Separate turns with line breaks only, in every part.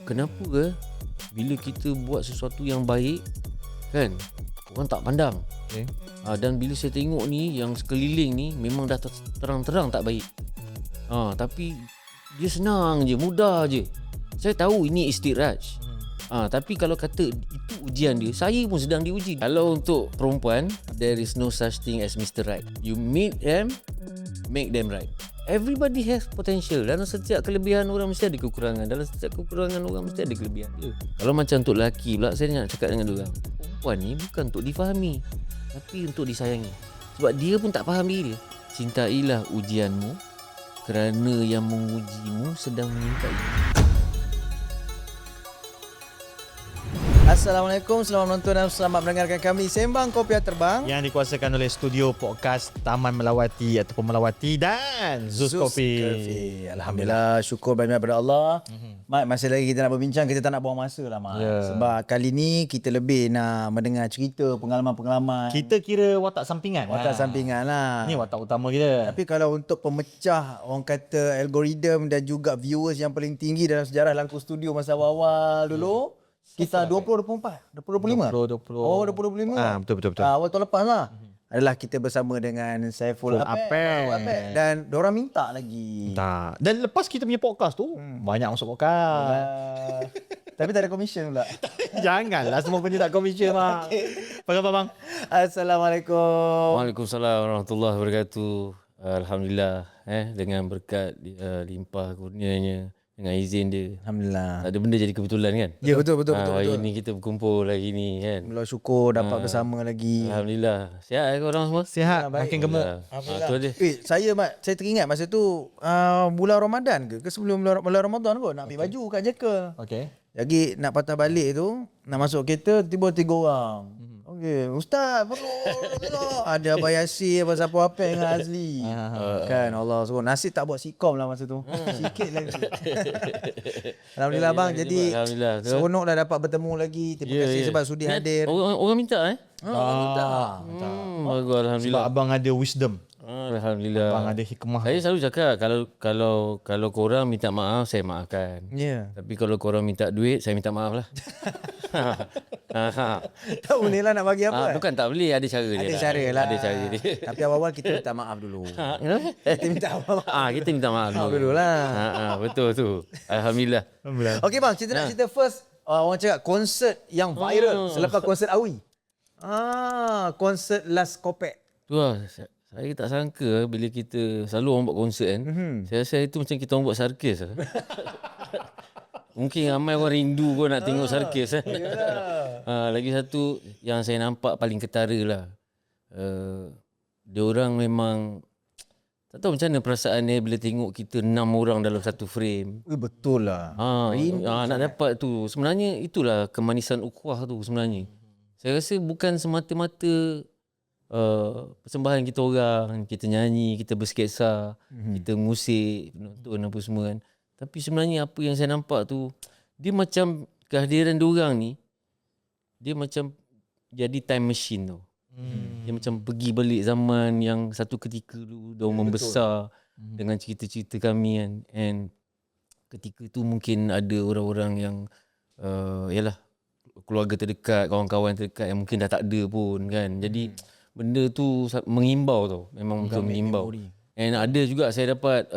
kenapa bila kita buat sesuatu yang baik kan, orang tak pandang.
Okay.
Dan bila saya tengok ni, yang sekeliling ni memang dah terang-terang tak baik. Tapi dia senang je, mudah je. Saya tahu ini istiraj. Tapi kalau kata itu ujian dia, saya pun sedang diuji. Kalau untuk perempuan, there is no such thing as Mr. Right. You meet them, make them right. Everybody has potential. Dalam setiap kelebihan orang mesti ada kekurangan. Dalam setiap kekurangan orang mesti ada kelebihan dia. Kalau macam untuk lelaki pula, saya nak cakap dengan diorang, perempuan ni bukan untuk difahami, tapi untuk disayangi. Sebab dia pun tak faham diri dia. Cintailah ujianmu, kerana yang mengujimu sedang menyintai.
Assalamualaikum, selamat menonton dan selamat mendengarkan kami Sembang Kopiah Terbang
yang dikuasakan oleh studio podcast Taman Melawati ataupun Melawati dan Zeus Coffee.
Alhamdulillah, syukur banyak daripada Allah. Mat, masih lagi kita nak berbincang, kita tak nak buang masa lah Mat. Sebab kali ni kita lebih nak mendengar cerita, pengalaman-pengalaman.
Kita kira watak sampingan.
Watak sampingan lah.
Ni watak utama kita.
Tapi kalau untuk pemecah orang kata algoritma dan juga viewers yang paling tinggi dalam sejarah Langku Studio masa awal dulu, kita 2024, 2025.
2020.
Oh, 2025.
Betul.
Awal tahun lepas lah. Adalah kita bersama dengan Saiful Apek. Dan diorang minta lagi.
Tak. Dan lepas kita punya podcast tu, banyak masuk podcast.
Tapi tak ada komisen pula.
Janganlah semua benda tak komisen, Mak. Apa khabar, bang?
Assalamualaikum.
Waalaikumsalam warahmatullahi wabarakatuh. Alhamdulillah dengan berkat limpah kurnianya, dengan izin dia.
Alhamdulillah.
Tak ada benda jadi kebetulan kan?
Ya, betul.
Hari ni kita berkumpul lagi ni kan.
Alhamdulillah, syukur dapat bersama lagi.
Alhamdulillah. Sihat korang semua?
Sihat,
baik.
makin gemuk.
Tu dia.
Saya teringat masa tu bulan Ramadan ke sebelum bulan Ramadan kot nak ambil baju kat Jekyll.
Okey.
Lagi nak patah balik tu, nak masuk kereta tiba 3 orang. Okey, ustaz perlu ada Abang Yasir, Abang siapa dengan Azli. Kan Allah suruh nasib tak buat sitcom lah masa tu. Sikit lagi. Alhamdulillah bang, jadi
Alhamdulillah.
seronok dah dapat bertemu lagi. Terima kasih sebab sudi hadir.
Orang minta Bagus,
Sebab
alhamdulillah.
abang ada wisdom.
Alhamdulillah.
Abang ada hikmah.
Saya selalu cakap kalau korang minta maaf, saya maafkan.
Ya.
Tapi kalau korang minta duit, saya minta maaf lah.
Tak boleh lah nak bagi apa.
Bukan tak boleh, ada cara dia.
Ada cara lah.
Ada cara dia.
Tapi awal-awal kita minta maaf dulu.
Kenapa?
Kita minta maaf.
Kita minta maaf
Dulu lah.
Betul tu. Alhamdulillah.
Okey bang, kita nak cerita first. Orang cakap konsert yang viral selepas konsert Awi. Konsert Last Kopek.
Tu lah. Saya tak sangka bila kita selalu orang buat konsert kan. Saya rasa itu macam kita orang buat sarkis lah. Mungkin ramai orang rindu pun nak tengok sarkis kan. Lagi satu yang saya nampak paling ketara lah. Diorang memang tak tahu macam mana perasaan dia bila tengok kita 6 orang dalam satu frame.
Betul lah.
Nak dapat tu. Sebenarnya itulah kemanisan ukhuwah tu sebenarnya. Saya rasa bukan semata-mata persembahan kita orang, kita nyanyi, kita bersketsa, kita musik, penonton apa semua kan. Tapi sebenarnya apa yang saya nampak tu, dia macam kehadiran diorang ni, dia macam jadi time machine tu. Dia macam pergi balik zaman yang satu ketika dulu diorang membesar dengan cerita-cerita kami kan. And ketika tu mungkin ada orang-orang yang yalah, keluarga terdekat, kawan-kawan terdekat yang mungkin dah tak ada pun kan. Jadi benda tu mengimbau tau. Memang betul mengimbau. And ada juga saya dapat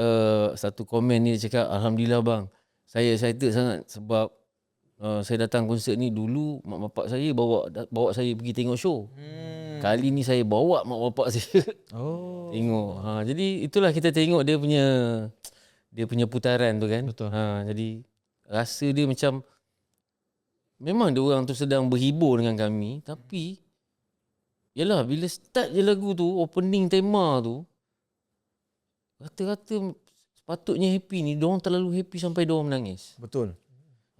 satu komen ni, dia cakap, Alhamdulillah bang, saya excited sangat sebab saya datang konsert ni dulu mak bapak saya bawa saya pergi tengok show. Kali ni saya bawa mak bapak saya tengok. Jadi itulah kita tengok dia punya putaran tu kan.
Betul.
Jadi rasa dia macam memang dia orang tu sedang berhibur dengan kami, tapi yalah bila start je lagu tu, opening tema tu, rata-rata sepatutnya happy ni, diorang terlalu happy sampai diorang menangis.
Betul.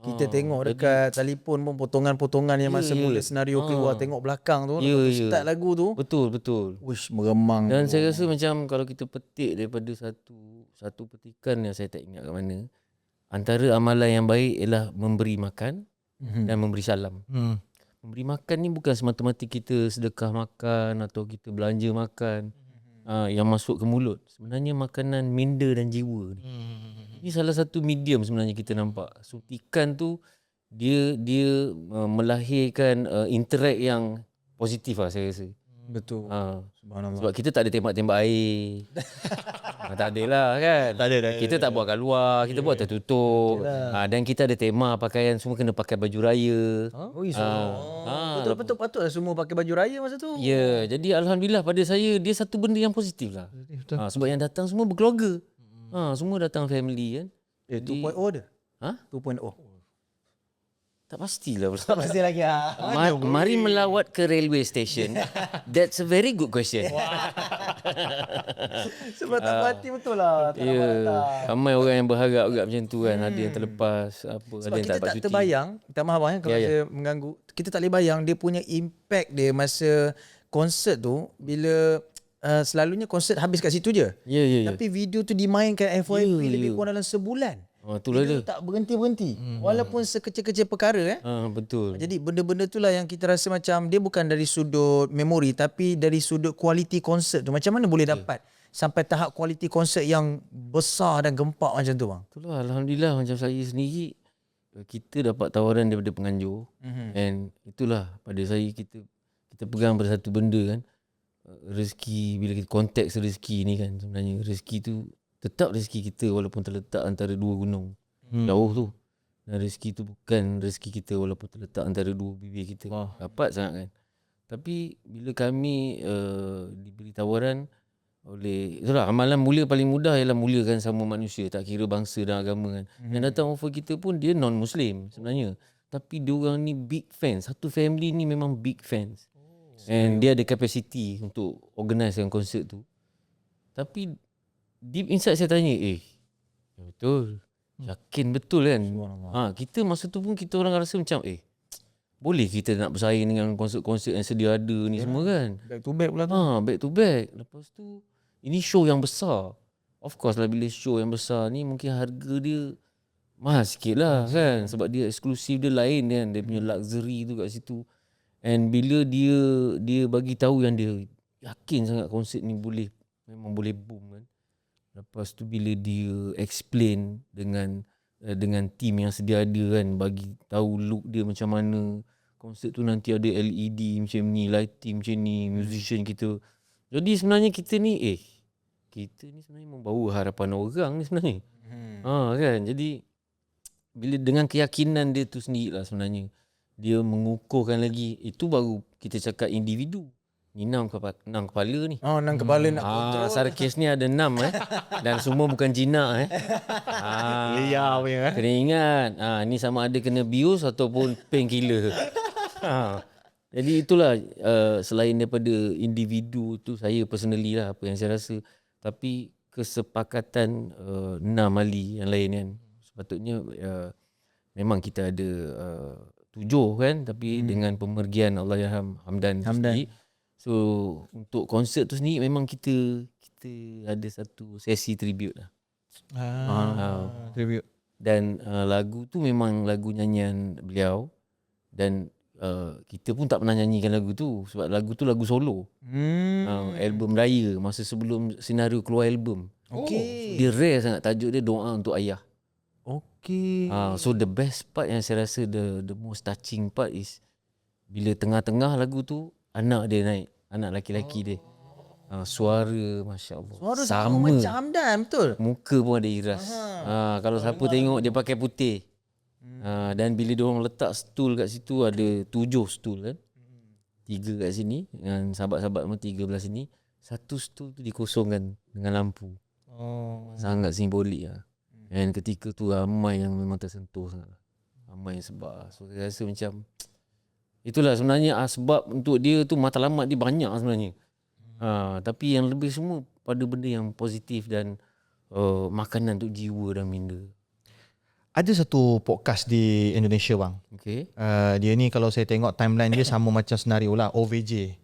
Kita tengok dekat telefon pun potongan-potongan yang masa mula senario keluar, tengok belakang tu, start lagu tu.
Betul.
Wish meremang.
Dan saya rasa macam kalau kita petik daripada satu petikan yang saya tak ingat kat mana, antara amalan yang baik ialah memberi makan dan memberi salam. Memberi makan ni bukan semata-mata kita sedekah makan atau kita belanja makan yang masuk ke mulut. Sebenarnya makanan minda dan jiwa ni. Ini salah satu medium sebenarnya kita nampak. Suntikan tu dia melahirkan interact yang positif lah saya rasa.
Betul. Subhanallah.
Sebab kita tak ada tembak-tembak air. Tak ada lah kan.
Tak ada.
Kita tak buat kat luar, kita buat tertutup. Dan kita ada tema pakaian semua kena pakai baju raya.
Oh, betul patutlah semua pakai baju raya masa tu.
Ya, jadi alhamdulillah pada saya dia satu benda yang positif lah. Sebab yang datang semua berkeluarga. Semua datang family kan.
2.0 dia. 2.0.
Tak pastilah.
Tak pasti lagi
Mari melawat ke railway station. That's a very good question.
Sebab tak berhati betul lah.
Ramai orang yang berharap juga macam tu kan. Ada yang terlepas apa,
Sebab
ada yang
kita
tak dapat
tak
cuti.
terbayang, minta maaf bang kalau saya mengganggu. Kita tak boleh bayang dia punya impact dia masa konsert tu bila selalunya konsert habis kat situ je.
Ya.
Tapi video tu dimainkan FYP lebih kurang dalam sebulan.
Itulah dia.
Video tak berhenti-berhenti. Walaupun sekecil-kecil perkara
Betul.
Jadi benda-benda itulah yang kita rasa macam dia bukan dari sudut memori tapi dari sudut kualiti konsert tu. Macam mana boleh dapat sampai tahap kualiti konsert yang besar dan gempak macam tu bang?
Itulah alhamdulillah macam saya sendiri kita dapat tawaran daripada penganjur. And itulah pada saya kita pegang pada satu benda kan. Rezeki, bila kita konteks rezeki ni kan sebenarnya rezeki tu tetap rezeki kita walaupun terletak antara dua gunung jauh tu. Dan rezeki tu bukan rezeki kita walaupun terletak antara dua bibir kita. Rapat sangat kan. Tapi bila kami diberi tawaran oleh itulah amalan mulia paling mudah ialah muliakan sama manusia, tak kira bangsa dan agama kan. Yang datang offer kita pun dia non muslim sebenarnya. Tapi diorang ni big fans. Satu family ni memang big fans. And dia ada capacity untuk organisekan konsert tu. Tapi deep inside saya tanya, betul. Yakin betul kan? Kita masa tu pun kita orang rasa macam boleh kita nak bersaing dengan konsert-konsert yang sedia ada ni semua kan?
Back to back pula tu.
Back to back. Lepas tu ini show yang besar. Of course lah bila show yang besar ni mungkin harga dia mahal sikit lah kan? Sebab dia eksklusif dia lain kan. Dia punya luxury tu kat situ. And bila dia bagi tahu yang dia yakin sangat konsert ni memang boleh boom kan. Lepas tu bila dia explain dengan team yang sedia ada kan, bagi tahu look dia macam mana, konsert tu nanti ada LED macam ni, lighting macam ni, musician kita. Jadi sebenarnya kita ni sebenarnya membawa harapan orang ni sebenarnya. Kan. Jadi bila dengan keyakinan dia tu sendirilah sebenarnya dia mengukuhkan lagi. Itu baru kita cakap individu. Ni 6 kepala ni.
6 kepala nak kontrol.
Sarkis ni ada 6 dan semua bukan jinak
Liar punya.
Kena ingat. Ni sama ada kena bius ataupun painkiller. Jadi itulah selain daripada individu tu, saya personally lah apa yang saya rasa. Tapi kesepakatan 6 ahli yang lain kan. Sepatutnya memang kita ada 7 kan, tapi dengan pemergian Allahyarham Hamdan. Sendiri. So untuk konsert tu sendiri memang kita ada satu sesi tribute lah.
Tribute.
Dan lagu tu memang lagu nyanyian beliau. Dan kita pun tak pernah nyanyikan lagu tu sebab lagu tu lagu solo. Album raya masa sebelum Senario keluar album. Dia rare sangat, tajuk dia Doa Untuk Ayah. So the best part yang saya rasa the most touching part is bila tengah-tengah lagu tu anak dia naik, anak laki-laki dia. Suara Masya Allah
Suara
sama
macam Hamdan, betul.
muka pun ada iras. Kalau siapa tengok dia pakai putih. Dan bila dia orang letak stool kat situ, ada 7 stool kan. 3 kat sini dengan sahabat-sahabat pun 3 belah sini. Satu stool tu dikosongkan dengan lampu. Sangat simbolik lah. Dan ketika tu ramai yang memang tersentuh sangat. Ramai yang sebab. So saya rasa macam itulah sebenarnya sebab untuk dia tu matlamat dia banyak sebenarnya. Tapi yang lebih semua pada benda yang positif dan makanan untuk jiwa dan minda.
Ada satu podcast di Indonesia bang.
Okay.
Dia ni kalau saya tengok timeline dia sama macam senario lah, OVJ.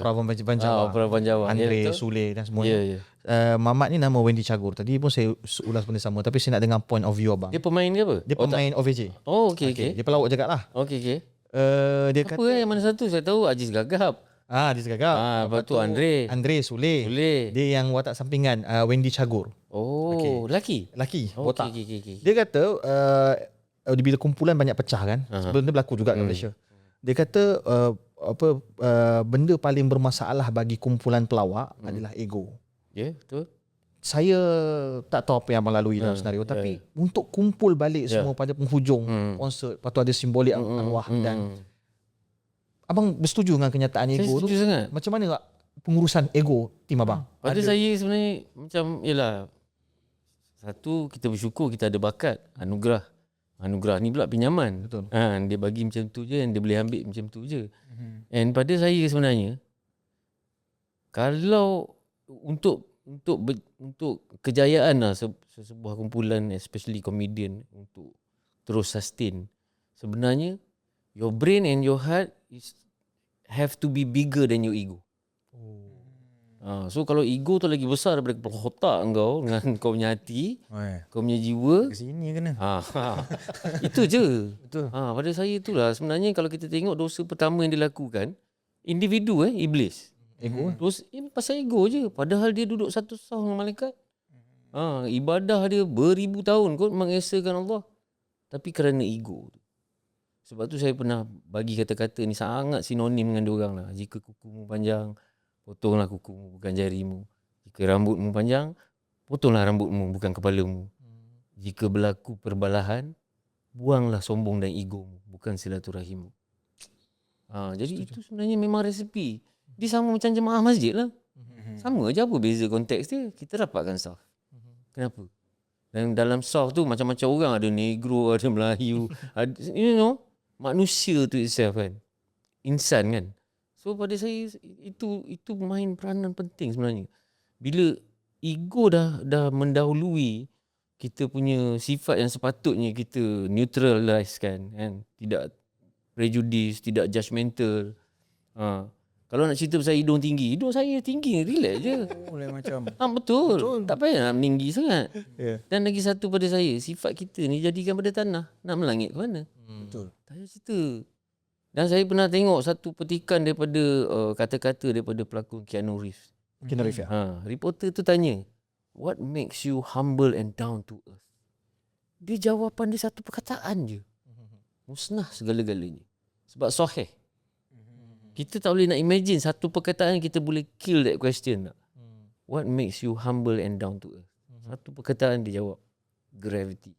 Pravan Panjawa.
Pravan Jawa.
Andre,
Ya,
Sule dan semua.
Ya.
Mamat ni nama Wendy Cagur. Tadi pun saya ulas benda sama, tapi saya nak dengar point of view abang.
Dia pemain ke apa?
Dia pemain OVJ.
Oh, okay.
Dia pelawak juga lah.
Okay.
Dia
Apa yang mana satu? Saya tahu Aziz Gagap.
Dia cakap.
Lepas tu Andre.
Andre Sule. Dia yang watak sampingan Wendy Cagur.
Oh, lelaki?
Lelaki,
Oh,
botak.
okay.
Dia kata bila kumpulan banyak pecah kan. Sebelum dia berlaku juga kat Malaysia. Dia kata benda paling bermasalah bagi kumpulan pelawak adalah ego.
Ya, betul.
Saya tak tahu apa yang melalui dalam senario, tapi untuk kumpul balik semua pada penghujung konsert, lepas tu ada simbolik arwah dan abang bersetuju dengan kenyataan
Saya
ego tu?
setuju sangat.
Macam mana pengurusan ego tim abang?
Pada saya sebenarnya macam yalah, satu kita bersyukur kita ada bakat, anugerah ni pula pinjaman.
Betul.
Dia bagi macam tu je, and dia boleh ambil macam tu je. And pada saya sebenarnya, kalau untuk kejayaan lah sebuah kumpulan, especially comedian, untuk terus sustain, sebenarnya your brain and your heart have to be bigger than your ego. So kalau ego tu lagi besar daripada kepala otak kau dengan kau punya hati, kau punya jiwa,
Ke sini kena.
itu je.
Betul.
Pada saya itulah sebenarnya kalau kita tengok dosa pertama yang dilakukan individu iblis.
Ego.
Terus pasal ego je. Padahal dia duduk satu sah dengan malaikat. Ibadah dia beribu tahun kot mengesahkan Allah. Tapi kerana ego. Sebab tu saya pernah bagi kata-kata ni sangat sinonim dengan diorang lah. Jika kukumu panjang, potonglah kukumu bukan jarimu. Jika rambutmu panjang, potonglah rambutmu bukan kepalamu. Jika berlaku perbalahan, buanglah sombong dan egomu bukan silaturahimu. Jadi itu sebenarnya memang resepi. Dia sama macam jemaah masjid lah. Sama je, apa beza konteks dia. Kita dapatkan saf. Kenapa? Dan dalam saf tu macam-macam orang. Ada negro, ada Melayu, ada, manusia tu itself kan. Insan kan. So pada saya itu main peranan penting sebenarnya. Bila ego dah mendahului kita punya sifat yang sepatutnya kita neutralize kan. Tidak prejudice, tidak judgemental. Kalau nak cerita pasal hidung tinggi, hidung saya tinggi, relax je.
Boleh macam.
Betul. Tak payah nak meninggi sangat.
Yeah.
Dan lagi satu pada saya, sifat kita ni jadikan pada tanah. Nak melangit ke mana?
Betul.
Tak payah cerita. Dan saya pernah tengok satu petikan daripada kata-kata daripada pelakon Keanu Reeves.
Keanu Reeves
Reporter tu tanya, what makes you humble and down to earth? Dia jawapan dia satu perkataan je. Musnah segala-galanya. Sebab sahih. Kita tak boleh nak imagine satu perkataan kita boleh kill that question tak? What makes you humble and down to earth? Satu perkataan dia jawab, gravity.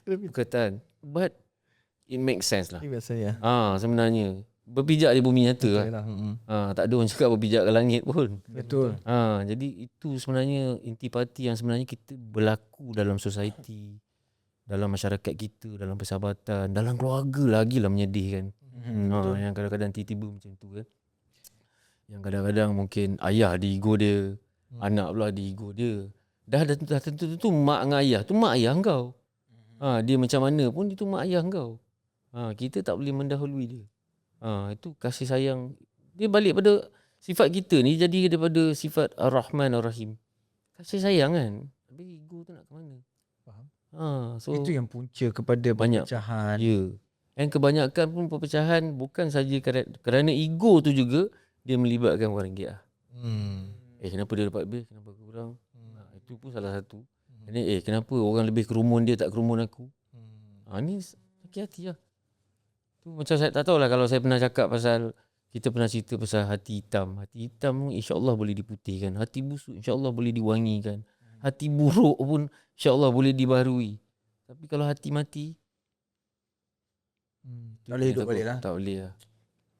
Perkataan. But it makes sense lah.
Biasa ya.
Sebenarnya berpijak di bumi nyata lah. Tak ada orang cakap berpijak ke langit pun.
Betul.
Jadi itu sebenarnya intipati yang sebenarnya kita berlaku dalam society, dalam masyarakat kita, dalam persahabatan, dalam keluarga lagilah menyedihkan. Yang kadang-kadang tiba-tiba macam tu kan. Yang kadang-kadang mungkin ayah di ego dia, anak pula di ego dia. Dah tentu mak dengan ayah tu mak ayah kau. Dia macam mana pun itu mak ayah kau. Kita tak boleh mendahului dia. Itu kasih sayang. Dia balik pada sifat kita ni jadi daripada sifat Ar-Rahman Ar-Rahim. Kasih sayang kan. Tapi ego tu nak ke mana?
Faham.
So
itu yang punca kepada
banyak
perpecahan.
Ya. Dan kebanyakan pun perpecahan bukan saja kerana ego tu juga dia melibatkan orang Gia. Kenapa dia dapat lebih, kenapa aku kurang? Itu pun salah satu. Ini kenapa orang lebih kerumun dia tak kerumun aku? Ni sakit hati lah. Tu macam saya tak tahulah kalau saya pernah cakap pasal, kita pernah cerita pasal hati hitam. Hati hitam insya-Allah boleh diputihkan. Hati busuk insya-Allah boleh diwangikan. Hati buruk pun insya-Allah boleh dibarui. Tapi kalau hati mati,
tak boleh hidup balik lah.
Tak boleh lah.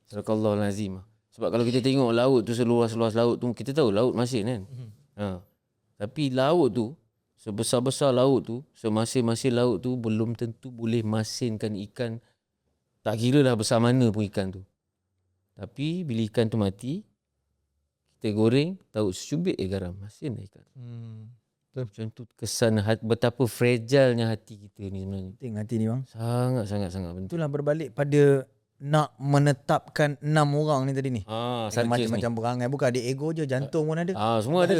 Sadaqallahul azim. Sebab kalau kita tengok laut tu, seluas-luas laut tu, kita tahu laut masin kan. Tapi laut tu, sebesar-besar laut tu, semasin-masin laut tu belum tentu boleh masinkan ikan. Tak kira lah besar mana pun ikan tu. Tapi bila ikan tu mati, kita goreng, tahu secubit garam, masin dah ikan. Macam tu kesan betapa fragilenya hati kita ni sebenarnya.
Penting hati ni bang.
Sangat penting.
Itulah berbalik pada nak menetapkan 6 orang ni tadi ni?
Sarkis ni.
Macam berangai bukan ada ego je, jantung pun ada.
Semua ada.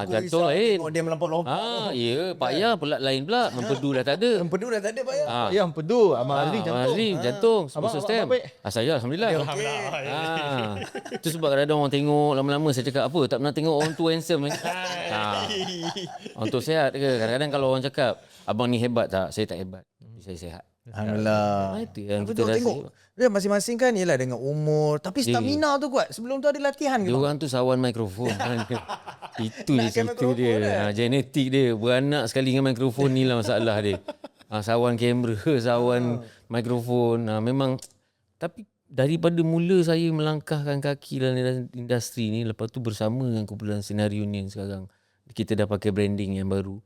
Jantung lain.
Tengok dia melompat-lompat.
Ya, payah pula lain pula. Mempedu dah tak ada.
Empedu dah tak ada Pak ya.
Yang pedu Abang Azri jantung.
Azri jantung,
Abang
stem.
baik?
Saya alhamdulillah. Itu sebab kadang-kadang orang tengok lama-lama saya cakap apa, tak pernah tengok orang tu handsome ni. Orang tu sihat ke? Kadang-kadang kalau orang cakap, abang ni hebat tak? Saya tak hebat. Saya sihat.
Alhamdulillah.
Itu yang
Betul,
kita
tengok. Dia masing-masing kan ialah dengan umur, tapi stamina tu kuat. Sebelum tu ada latihan ke?
Dia
Bang?
orang tu sawan mikrofon kan. Itu je cerita
mikrofon
dia. Genetik dia. Beranak sekali dengan mikrofon ni lah masalah dia. Sawan kamera, sawan mikrofon. Memang. Tapi daripada mula saya melangkahkan kaki dalam industri ni, lepas tu bersama dengan kumpulan senario ni sekarang, kita dah pakai branding yang baru.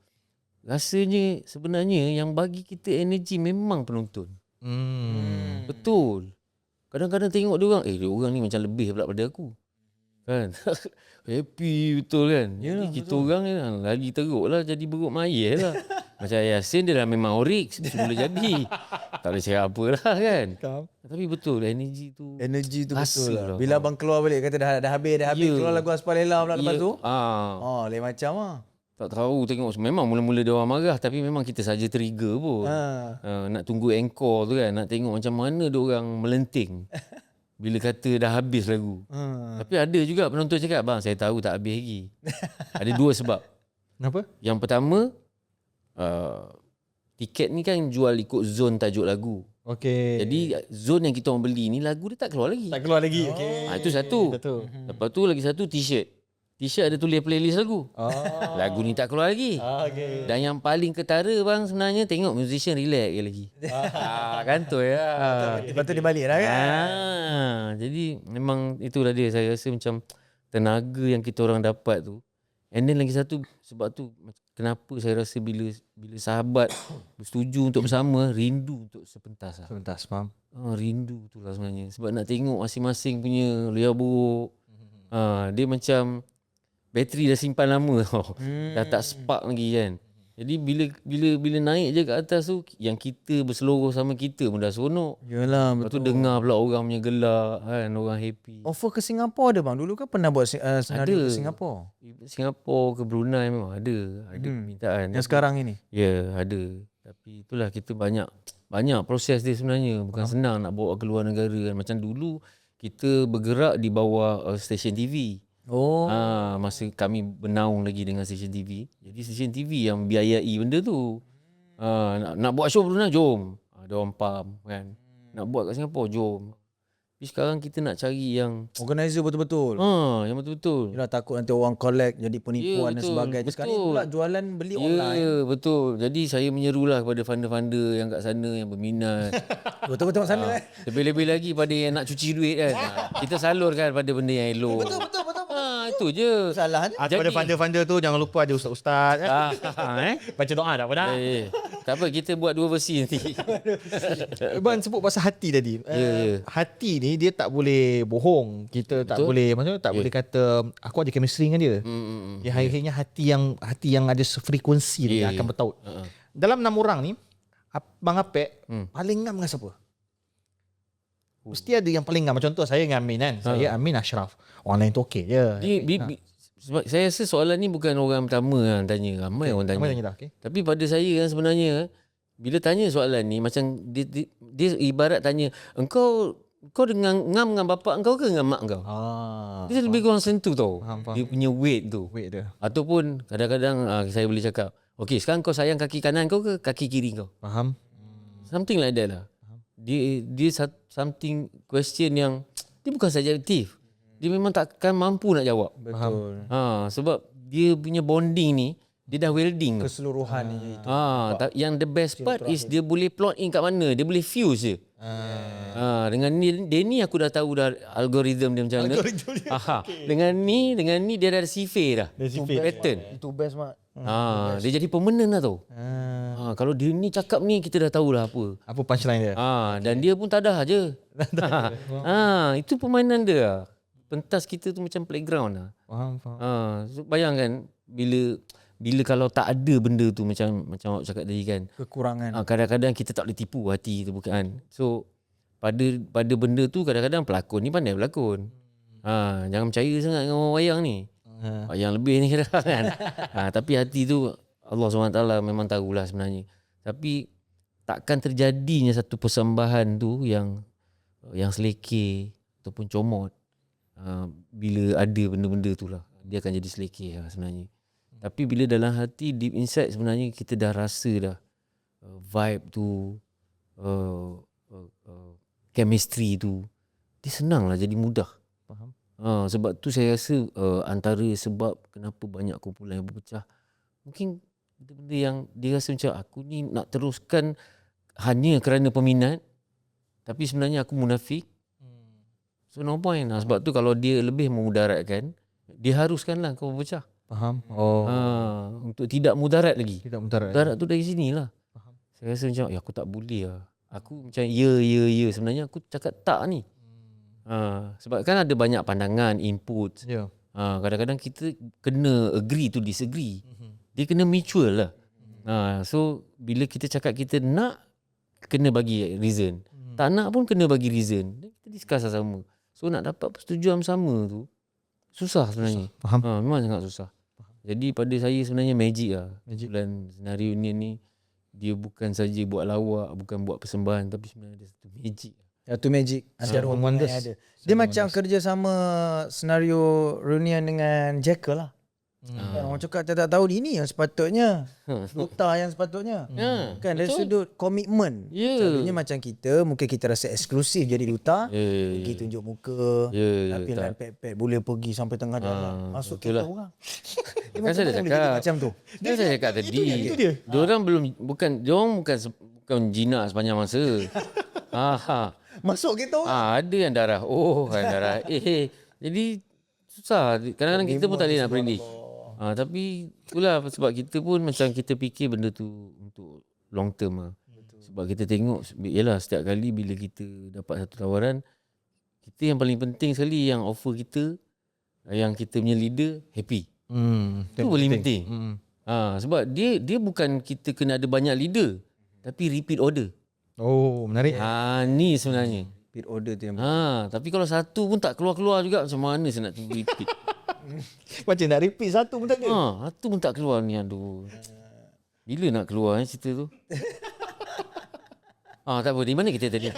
Rasanya sebenarnya yang bagi kita energi memang penonton. Betul. Kadang-kadang tengok dia orang ni macam lebih pula pada aku. Kan? Happy betul kan? Yalah, jadi kita orang ni lagi teruk lah, jadi beruk mayat lah. Macam Yasin dia dah memang Oryx, dia semula jadi. Tak boleh cakap apa lah kan? Tapi betul energi tu.
Energi tu
rasa
betul lah.
lah.
Bila abang keluar balik kata dah habis keluar lagu Aspal Ella pula lepas tu. Lain macam lah.
Tak tahu tengok memang mula-mula dia orang marah, tapi memang kita saja trigger pun. Nak tunggu encore tu kan, nak tengok macam mana dia orang melenting bila kata dah habis lagu. Tapi ada juga penonton cakap, bang saya tahu tak habis lagi. Ada dua sebab.
Kenapa?
Yang pertama, tiket ni kan jual ikut zon tajuk lagu.
Okey.
Jadi zon yang kita orang beli ni lagu dia tak keluar lagi.
Tak keluar lagi. Okey.
Itu satu.
Betul.
Lepas tu lagi satu t-shirt. T-shirt ada tulis playlist lagu. Lagu ni tak keluar lagi.
Okey.
Dan yang paling ketara bang sebenarnya tengok musician relax je lagi. Kan tu ya.
Lepas tu dia balik dah kan.
Jadi memang itulah dia, saya rasa macam tenaga yang kita orang dapat tu. And then lagi satu sebab tu kenapa saya rasa bila sahabat bersetuju untuk bersama, rindu untuk sepentas lah.
Sebentar, faham.
Rindu tu lah sebenarnya. Sebab nak tengok masing-masing punya liar buruk. Dia macam bateri dah simpan lama tau. Dah tak spark lagi kan. Jadi bila naik je ke atas tu, yang kita berseluruh sama kita pun dah seronok.
Yalah,
Lepas tu
betul.
dengar pula orang punya gelak kan, orang happy.
Offer ke Singapura ada bang? Dulu kan pernah buat senario ke Singapura.
Singapura ke Brunei memang ada permintaan.
Yang sekarang ini.
Ya, ada. Tapi itulah kita banyak proses dia sebenarnya. Bukan senang nak bawa ke luar negara kan. Macam dulu kita bergerak di bawah stesen TV. Masa kami bernaung lagi dengan stesen TV. Jadi stesen TV yang biayai benda tu. Nak buat show Brunei, jom. Ada orang pam kan. Nak buat kat Singapura, jom. Tapi sekarang kita nak cari yang
Organizer betul-betul.
yang betul-betul.
Yalah, takut nanti orang collect jadi penipuan dan
betul,
sebagainya. Sekarang ni
betul.
pula jualan beli online.
Ya, betul. Jadi saya menyerulah kepada funder-funder yang kat sana yang berminat.
Betul-betul sana
Lebih-lebih lagi pada yang nak cuci duit kan. Kita salurkan pada benda yang elok.
Betul.
Itu je.
Salah je.
Kepada funder-funder tu jangan lupa ada ustaz-ustaz. Baca doa tak apa dah.
Tak apa, kita buat dua versi nanti.
Abang sebut pasal hati tadi.
Ya.
Hati ni dia tak boleh bohong. Kita tak boleh, maksudnya tak boleh kata aku ada chemistry dengan dia. Dia akhirnya hati yang ada sefrekuensi dia akan bertaut. Dalam 6 orang ni, Abang Apek paling ngam dengan siapa? Mesti ada yang paling ngam. Contoh saya dengan Amin kan. Saya Amin Ashraf. Orang lain tu okey je.
Sebab saya rasa soalan ni bukan orang pertama yang tanya. Ramai orang tanya.
Ramai tanya dah, okey.
Tapi pada saya kan sebenarnya, bila tanya soalan ni, macam dia ibarat tanya, engkau dengan ngam dengan bapak engkau ke dengan mak engkau? Dia lebih kurang sentuh tau.
Faham.
Dia punya weight tu.
Wait dia.
Ataupun kadang-kadang saya boleh cakap, okey sekarang kau sayang kaki kanan kau ke kaki kiri kau?
Faham?
Something like that lah. Dia something question yang dia bukan subjektif. Dia memang takkan mampu nak jawab.
Betul.
Sebab dia punya bonding ni dia dah welding.
Keseluruhan ni itu.
Yang the best part is dia boleh plot in kat mana. Dia boleh fuse je. Dengan ni aku dah tahu dah algoritma dia macam mana. Dengan ni dia dah ada sifir dah. Pattern.
Itu best mak.
Dia jadi pemenang lah tau. Kalau dia ni cakap ni kita dah tahulah apa.
Apa punchline dia?
Dan dia pun tadah je. Itu permainan dia lah. Pentas kita tu macam playground lah.
Faham.
So bayangkan bila kalau tak ada benda tu macam awak cakap tadi kan.
Kekurangan.
Kadang-kadang kita tak boleh tipu hati tu bukan. So pada benda tu kadang-kadang pelakon ni pandai berlakon. Jangan percaya sangat dengan orang wayang ni. Yang lebih ni kadang kan. Tapi hati tu Allah SWT memang tahulah sebenarnya. Tapi takkan terjadinya satu persembahan tu yang selekeh ataupun comot bila ada benda-benda tu lah. Dia akan jadi selekeh lah sebenarnya. Tapi bila dalam hati deep inside sebenarnya kita dah rasa dah vibe tu, chemistry tu, dia senang lah, jadi mudah.
Faham.
Sebab tu saya rasa antara sebab kenapa banyak kumpulan yang berpecah, mungkin benda-benda yang dia rasa macam aku ni nak teruskan hanya kerana peminat, tapi sebenarnya aku munafik. So no point lah. Sebab tu kalau dia lebih memudaratkan, dia haruskanlah kau berpecah.
Faham.
Untuk tidak mudarat lagi.
Tidak mudarat.
Mudarat tu dari sini lah.
Faham.
Saya rasa macam aku tak boleh lah. Aku macam ya. Sebenarnya aku cakap tak ni. Sebab kan ada banyak pandangan, input.
Ya.
Kadang-kadang kita kena agree to disagree. Dia kena mutual lah. So bila kita cakap kita nak, kena bagi reason. Tak nak pun kena bagi reason. Kita discuss sama. So nak dapat persetujuan sama tu susah sebenarnya.
Faham.
Memang sangat susah. Jadi pada saya sebenarnya magic lah.
Magic.
Dan senario ni dia bukan saja buat lawak, bukan buat persembahan, tapi sebenarnya ada satu magic.
Satu magic antara orang
wonders.
yang ada. Dia macam kerja sama senario reunion dengan Jekyll lah. Kan orang cakap tak tahu ini yang sepatutnya. Duta yang sepatutnya. Kan dari sudut komitmen. Selalunya macam kita, mungkin kita rasa eksklusif jadi duta. Pergi tunjuk muka. Tapi lain pet-pet boleh pergi sampai tengah jalan. Masuk kita orang.
Kan saya dah cakap
macam tu.
Kan saya cakap tadi. Diorang bukan jinak sepanjang masa.
Masuk kita orang.
Ada yang darah darah jadi susah. Kadang-kadang kita pun tak boleh nak predict. Tapi itulah sebab kita pun macam kita fikir benda tu untuk long term lah. Sebab kita tengok, yalah setiap kali bila kita dapat satu tawaran, kita yang paling penting sekali yang offer kita, yang kita punya leader happy. Itu paling penting. Sebab dia bukan kita kena ada banyak leader, tapi repeat order.
Oh, menarik.
Ni sebenarnya.
Repeat order tu yang
Tapi kalau satu pun tak keluar-keluar juga, macam mana saya nak tunggu repeat?
Macam nak repeat satu pun tak ada.
Satu pun tak keluar ni, aduh. Bila nak keluar cerita tu? Tak apa, di mana kita tadi?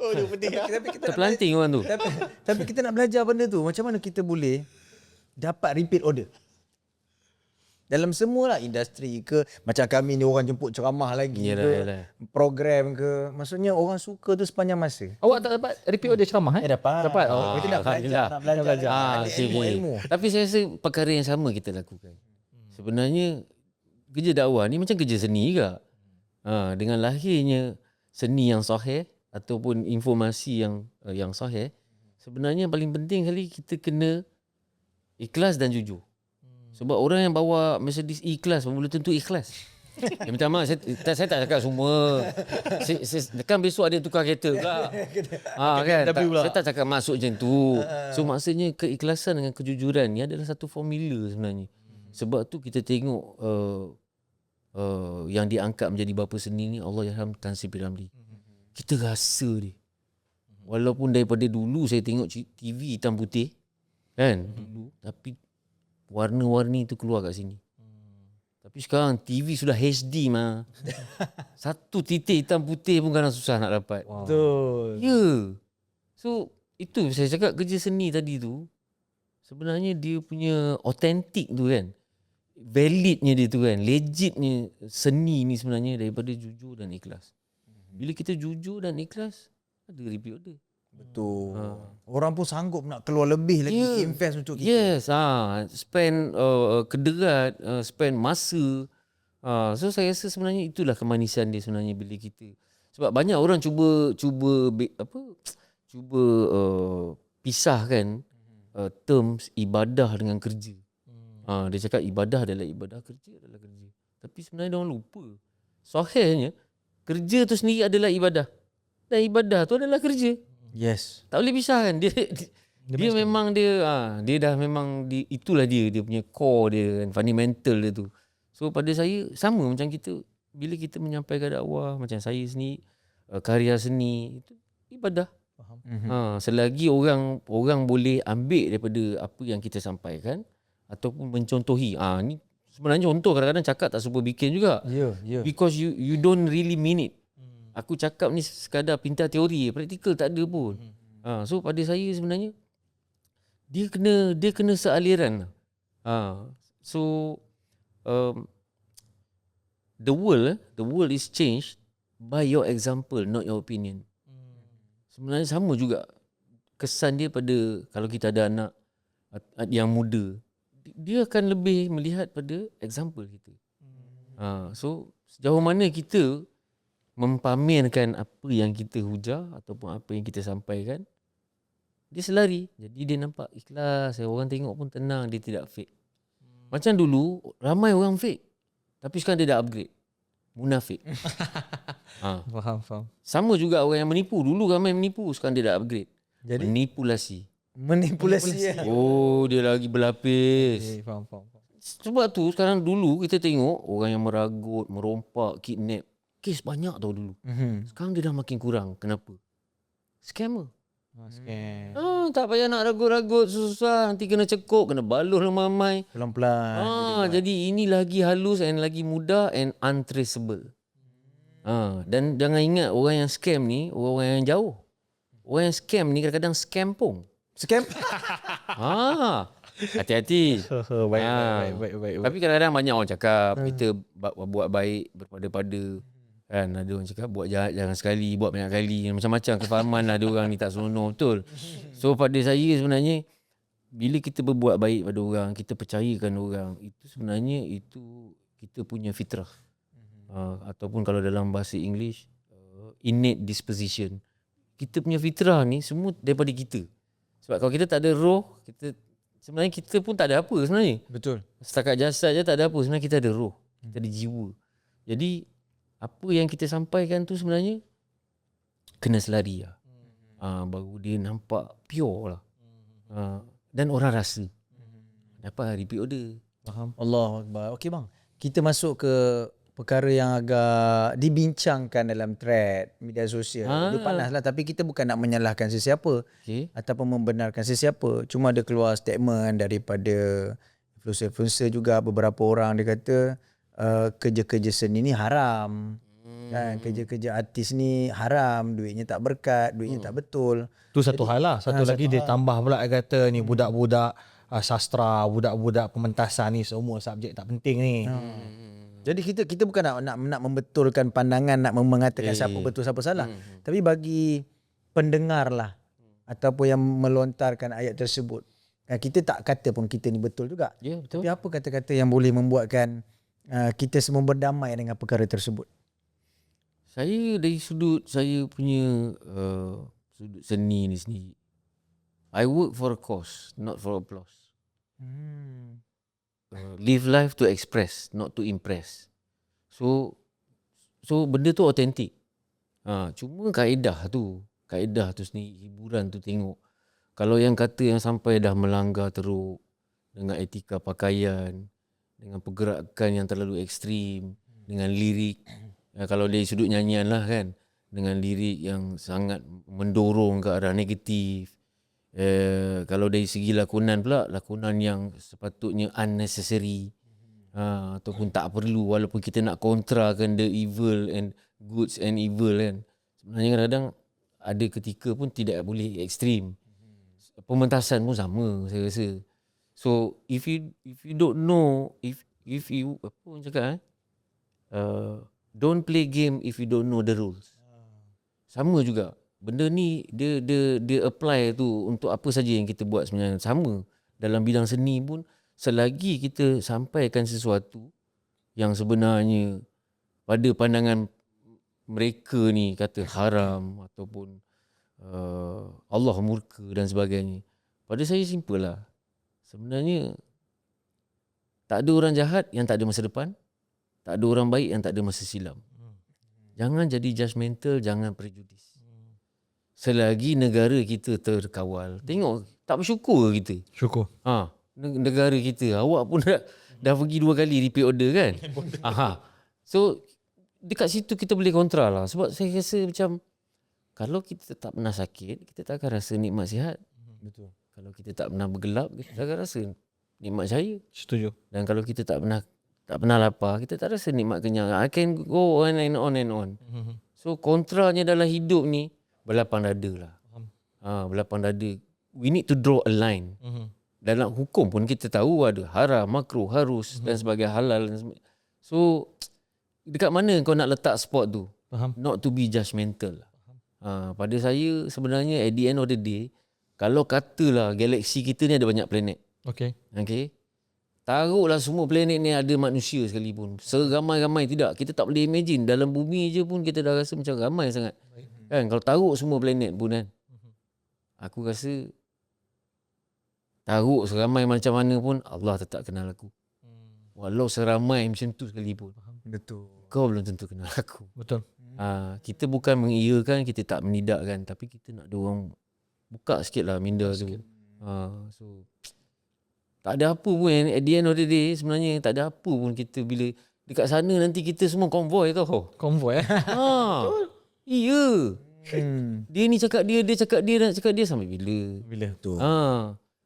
Oh, dia penting.
Tapi kita
Terpelanting orang tu.
tapi kita nak belajar benda tu. Macam mana kita boleh dapat repeat order? Dalam semualah industri ke, macam kami ni orang jemput ceramah lagi
Yalah.
program ke, maksudnya orang suka tu sepanjang masa.
Awak tak dapat repeat order ceramah
Dapat.
Dapat.
Kita nak belajar. Ilmu.
Tapi saya rasa perkara yang sama kita lakukan. Sebenarnya kerja dakwah ni macam kerja seni juga. Dengan lahirnya seni yang sahih ataupun informasi yang sahih, sebenarnya yang paling penting kali kita kena ikhlas dan jujur. Sebab orang yang bawa Mercedes E-Class belum tentu ikhlas. Minta maaf, saya tak cakap semua. Kan besok ada tukar kereta pula. Kan? Saya tak cakap masuk macam tu. So maksudnya keikhlasan dengan kejujuran ni adalah satu formula sebenarnya. Sebab tu kita tengok yang diangkat menjadi bapa seni ni, Allahyarham Tan Sri P. Ramlee. Kita rasa dia. Walaupun daripada dulu saya tengok TV hitam putih. Kan? Dulu. Tapi warna-warni tu keluar kat sini. Tapi sekarang TV sudah HD mah. Satu titik hitam putih pun kadang susah nak dapat.
Betul.
Ya. So itu saya cakap kerja seni tadi tu, sebenarnya dia punya authentic tu kan, validnya dia tu kan, legitnya seni ni sebenarnya daripada jujur dan ikhlas. Bila kita jujur dan ikhlas, ada repeat order.
Betul. Orang pun sanggup nak keluar lebih lagi invest untuk kita.
Yes, spend kederat, spend masa. So saya rasa sebenarnya itulah kemanisan dia sebenarnya bila kita. Sebab banyak orang cuba pisahkan terms ibadah dengan kerja. Dia cakap ibadah adalah ibadah, kerja adalah kerja. Tapi sebenarnya orang lupa. Sahihnya kerja tu sendiri adalah ibadah. Dan ibadah tu adalah kerja.
Yes.
Tak boleh pisah kan. Dia memang dia dah memang itulah dia punya core dia kan, fundamental dia tu. So pada saya sama macam kita bila kita menyampaikan dakwah, macam saya sendiri karya seni itu ibadah. Selagi orang boleh ambil daripada apa yang kita sampaikan ataupun mencontohi. Ni sebenarnya contoh kadang-kadang cakap tak semua bikin juga. Because you don't really mean it. Aku cakap ni sekadar pintar teori, praktikal tak ada pun. So pada saya sebenarnya dia kena sealiran. So the world is changed by your example, not your opinion. Sebenarnya sama juga kesan dia pada kalau kita ada anak yang muda, dia akan lebih melihat pada example kita. So sejauh mana kita mempamerkan apa yang kita hujah ataupun apa yang kita sampaikan, dia selari. Jadi dia nampak ikhlas, orang tengok pun tenang, dia tidak fake. Macam dulu ramai orang fake, tapi sekarang dia dah upgrade, munafik.
Faham.
Sama juga orang yang menipu. Dulu ramai menipu, sekarang dia dah upgrade.
Jadi manipulasi.
Oh, dia lagi berlapis.
Faham.
Sebab tu sekarang dulu kita tengok orang yang meragut, merompak, kidnap. Kes banyak tau dulu. Sekarang dia dah makin kurang. Kenapa? Scammer. Tak payah nak ragut-ragut susah. Nanti kena cekuk, kena baluh ramai-ramai.
Pelan-pelan.
Jadi ini lagi halus and lagi mudah and untraceable. Dan jangan ingat orang yang scam ni orang yang jauh. Orang yang scam ni kadang-kadang scampung.
Scam?
Hati-hati.
Baik.
Tapi kadang-kadang banyak orang cakap kita buat baik berpada-pada. Kan ada orang cakap buat jahat jangan sekali, buat banyak kali. Macam-macam kefahaman ada orang ni tak seronok, betul. So pada saya sebenarnya bila kita berbuat baik pada orang, kita percayakan orang, itu sebenarnya itu kita punya fitrah. Ataupun kalau dalam bahasa English innate disposition. Kita punya fitrah ni semua daripada kita. Sebab kalau kita tak ada roh, sebenarnya kita pun tak ada apa sebenarnya.
Betul.
Setakat jasad je tak ada apa, sebenarnya kita ada roh, kita ada jiwa. Jadi apa yang kita sampaikan tu sebenarnya kena selari lah. Baru dia nampak pure lah. Dan orang rasa dapat repeat order.
Faham. Allahu Akbar. Okey bang, kita masuk ke perkara yang agak dibincangkan dalam thread media sosial. Dia panas lah, tapi kita bukan nak menyalahkan sesiapa ataupun membenarkan sesiapa. Cuma ada keluar statement daripada influencer juga, beberapa orang dia kata kerja-kerja seni ni haram. Kan, kerja-kerja artis ni haram, duitnya tak berkat, duitnya tak betul.
Tu satu hal lah. Satu lagi dia tambah pula kata ni budak-budak sastra, budak-budak pementasan ni semua subjek tak penting ni.
Jadi kita bukan nak membetulkan pandangan, nak mengatakan siapa betul siapa salah. Tapi bagi pendengar lah ataupun yang melontarkan ayat tersebut, kita tak kata pun kita ni betul juga.
Betul.
Tapi apa kata-kata yang boleh membuatkan kita semua berdamai dengan perkara tersebut?
Saya dari sudut saya punya sudut seni ni sendiri, I work for a cause, not for applause. Live life to express, not to impress. So benda tu autentik. Cuma kaedah tu sendiri, hiburan tu tengok. Kalau yang kata yang sampai dah melanggar teruk dengan etika pakaian, dengan pergerakan yang terlalu ekstrim, dengan lirik, kalau dari sudut nyanyian lah kan, dengan lirik yang sangat mendorong ke arah negatif. Kalau dari segi lakonan pula, lakonan yang sepatutnya unnecessary, ataupun tak perlu, walaupun kita nak kontrakan the evil and goods and evil kan. Sebenarnya kadang-kadang ada ketika pun tidak boleh ekstrim. Pementasan pun sama saya rasa. So if you don't know, if you apa orang cakap don't play game if you don't know the rules. Sama juga. Benda ni dia apply tu untuk apa saja yang kita buat sebenarnya. Sama dalam bidang seni pun, selagi kita sampaikan sesuatu yang sebenarnya pada pandangan mereka ni kata haram ataupun Allah murka dan sebagainya, pada saya simple lah. Sebenarnya tak ada orang jahat yang tak ada masa depan, tak ada orang baik yang tak ada masa silam. Jangan jadi judgemental, jangan prejudis. Selagi negara kita terkawal, tengok tak bersyukur kita.
Syukur.
Negara kita, awak pun dah pergi 2 kali repeat order kan. So dekat situ kita boleh kontra lah. Sebab saya rasa macam kalau kita tak pernah sakit, kita tak akan rasa nikmat sihat.
Betul.
Kalau kita tak pernah bergelap, kita tak akan rasa nikmat cahaya.
Setuju.
Dan kalau kita tak pernah lapar, kita tak rasa nikmat kenyang. I can go on and on and on. So kontranya dalam hidup ni berlapang dada lah. Berlapang dada. We need to draw a line. Dalam hukum pun kita tahu ada haram, makruh, harus dan sebagainya, halal dan sebagainya. So dekat mana kau nak letak spot tu?
Faham.
Not to be judgmental. Pada saya sebenarnya at the end of the day, kalau katalah galaksi kita ni ada banyak planet.
Okay.
Taruhlah semua planet ni ada manusia sekalipun. Seramai-ramai tidak. Kita tak boleh imagine. Dalam bumi je pun kita dah rasa macam ramai sangat. Kan? Kalau taruh semua planet pun kan. Aku rasa taruh seramai macam mana pun Allah tetap kenal aku. Walau seramai macam tu sekalipun.
Betul.
Kau belum tentu kenal aku.
Betul.
Kita bukan mengiyakan, kita tak menidakkan. Tapi kita nak dorang buka sikit lah minda tu. So tak ada apa pun at the end of the day sebenarnya tak ada apa pun kita bila dekat sana nanti kita semua konvoi tau.
Konvoi
Iya. Dia ni cakap dia cakap dia, nak cakap dia sampai bila?
Betul.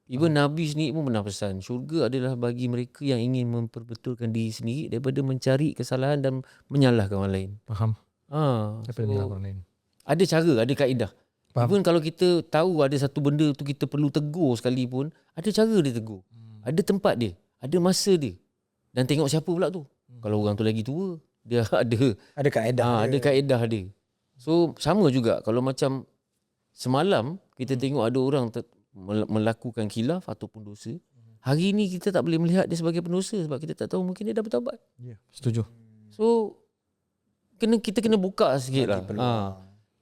Even Nabi sendiri pun pernah pesan, syurga adalah bagi mereka yang ingin memperbetulkan diri sendiri daripada mencari kesalahan dan menyalahkan orang lain.
Faham.
So,
Daripada menyalahkan orang lain.
ada cara, ada kaedah.
Faham.
Even kalau kita tahu ada satu benda tu kita perlu tegur sekalipun, ada cara dia tegur. Ada tempat dia, ada masa dia. Dan tengok siapa pula tu. Kalau orang tu lagi tua, dia
Ada kaedah.
ada kaedah dia. So sama juga kalau macam semalam kita tengok ada orang melakukan khilaf ataupun dosa. Hari ni kita tak boleh melihat dia sebagai pendosa sebab kita tak tahu mungkin dia dah bertaubat.
Ya, setuju.
So kita kena buka sikit lah.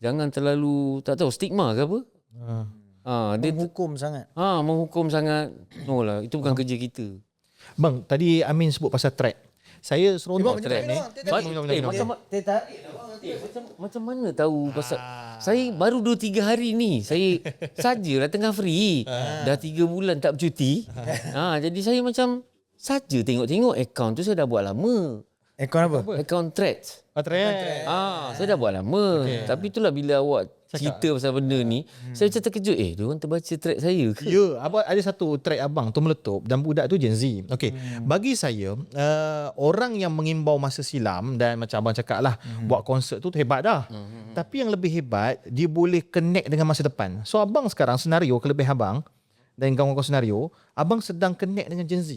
Jangan terlalu tak tahu stigma ke apa. Dia
hukum sangat.
menghukum sangat. No lah, itu bukan kerja kita.
Bang, tadi Amin sebut pasal track. Saya seronok track ni.
Macam mana tahu pasal saya baru 2-3 hari ni saya sajalah tengah free. Dah 3 bulan tak bercuti. Jadi saya macam saja tengok-tengok akaun tu saya dah buat lama.
Akaun apa?
Akaun Threads.
Track.
Saya dah buat lama. Tapi itulah bila awak cerita pasal benda ni, saya macam terkejut. Dia orang terbaca thread saya ke?
Ya, ada satu track abang tu meletup dan budak tu Gen Z. Okey, bagi saya orang yang mengimbau masa silam dan macam abang cakap lah buat konsert tu hebat dah. Tapi yang lebih hebat, dia boleh connect dengan masa depan. So abang sekarang senario kelebihan abang dan kawan-kawan senario, abang sedang connect dengan Gen Z.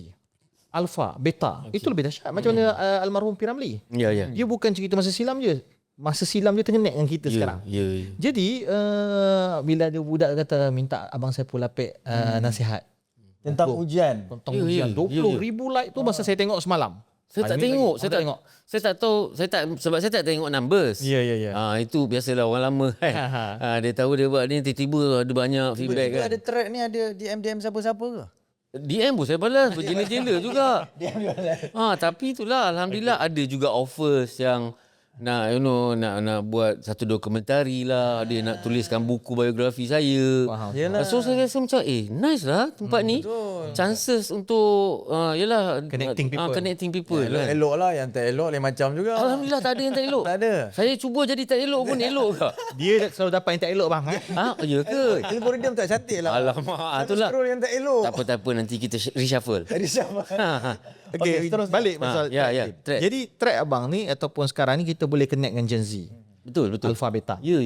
Alpha, Beta. Itu lebih dahsyat. Macam mana almarhum Piramli.
Ya.
Dia bukan cerita masa silam je. Masa silam dia terconnect dengan kita sekarang.
Ya.
Jadi bila ada budak kata minta abang saya pulapik nasihat
Tentang ujian.
tentang ujian 20,000 like tu masa saya tengok semalam.
Saya tak tengok, saya tak tengok. Saya tak tahu, sebab saya tak tengok numbers.
Ya.
Itu biasalah orang lama kan. Dia tahu dia buat ni tiba-tiba ada banyak feedback
Tiba-tiba
kan.
ada thread ni ada DM siapa-siapa ke?
DM pun saya balas, berjela-jela juga. Tapi itulah alhamdulillah ada juga offers yang nak nak buat satu dokumentari lah, dia nak tuliskan buku biografi saya.
Yalah.
So saya rasa macam nice lah tempat ni. Chances untuk
Connecting people.
Connecting people kan.
Elok lah, yang tak elok lain macam juga.
Alhamdulillah tak ada yang tak elok.
Tak ada.
Saya cuba jadi tak elok pun elok ke?
Dia selalu dapat yang tak elok bang.
Ya ke?
Algoritma tak cantik lah.
Alamak, itulah.
Scroll yang tak elok.
Tak apa nanti kita reshuffle.
Tadi siapa?
Okey, terus balik pasal
ya, track.
Jadi track abang ni ataupun sekarang ni kita boleh connect dengan Gen Z.
Betul.
Alpha Beta.
Ya.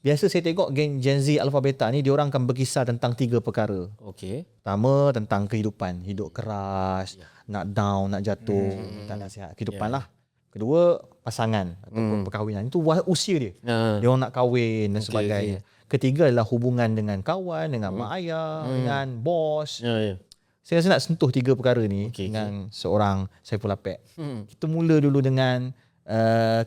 Biasa saya tengok Gen Z Alpha Beta ni dia orang akan berkisar tentang 3 perkara.
Okey.
Pertama tentang kehidupan, hidup keras, nak down, nak jatuh, tentang nasihat kehidupan lah. Kedua, pasangan ataupun perkahwinan. Itu usia dia. Dia orang nak kahwin dan sebagainya. Ketiga adalah hubungan dengan kawan, dengan mak ayah, dengan bos.
Ya.
Saya rasa nak sentuh 3 perkara ni dengan seorang Saiful Apek. Kita mula dulu dengan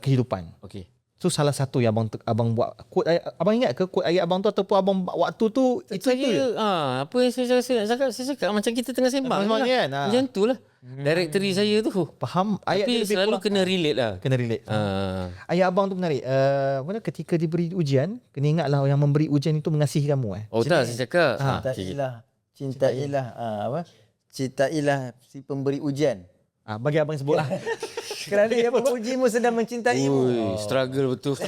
kehidupan.
Okey.
So salah satu yang abang buat quote abang ingat ke quote ayat abang tu ataupun abang waktu tu itu
Apa yang saya rasa nak cakap, saya cakap macam kita tengah sembang
Sembang
lah.
kan?
Macam tu lah. Directory saya tu.
faham ayat
Tapi
dia lebih
selalu
kurang,
kena relate lah.
kena relate. Ayat abang tu menarik. Mana ketika diberi ujian, kena ingatlah yang memberi ujian itu mengasihi kamu.
Oh tak, saya cakap.
Cintailah si pemberi ujian.
Bagi abang sebut lah.
Kerana yang memujimu sedang mencintaimu.
Ui, struggle betul.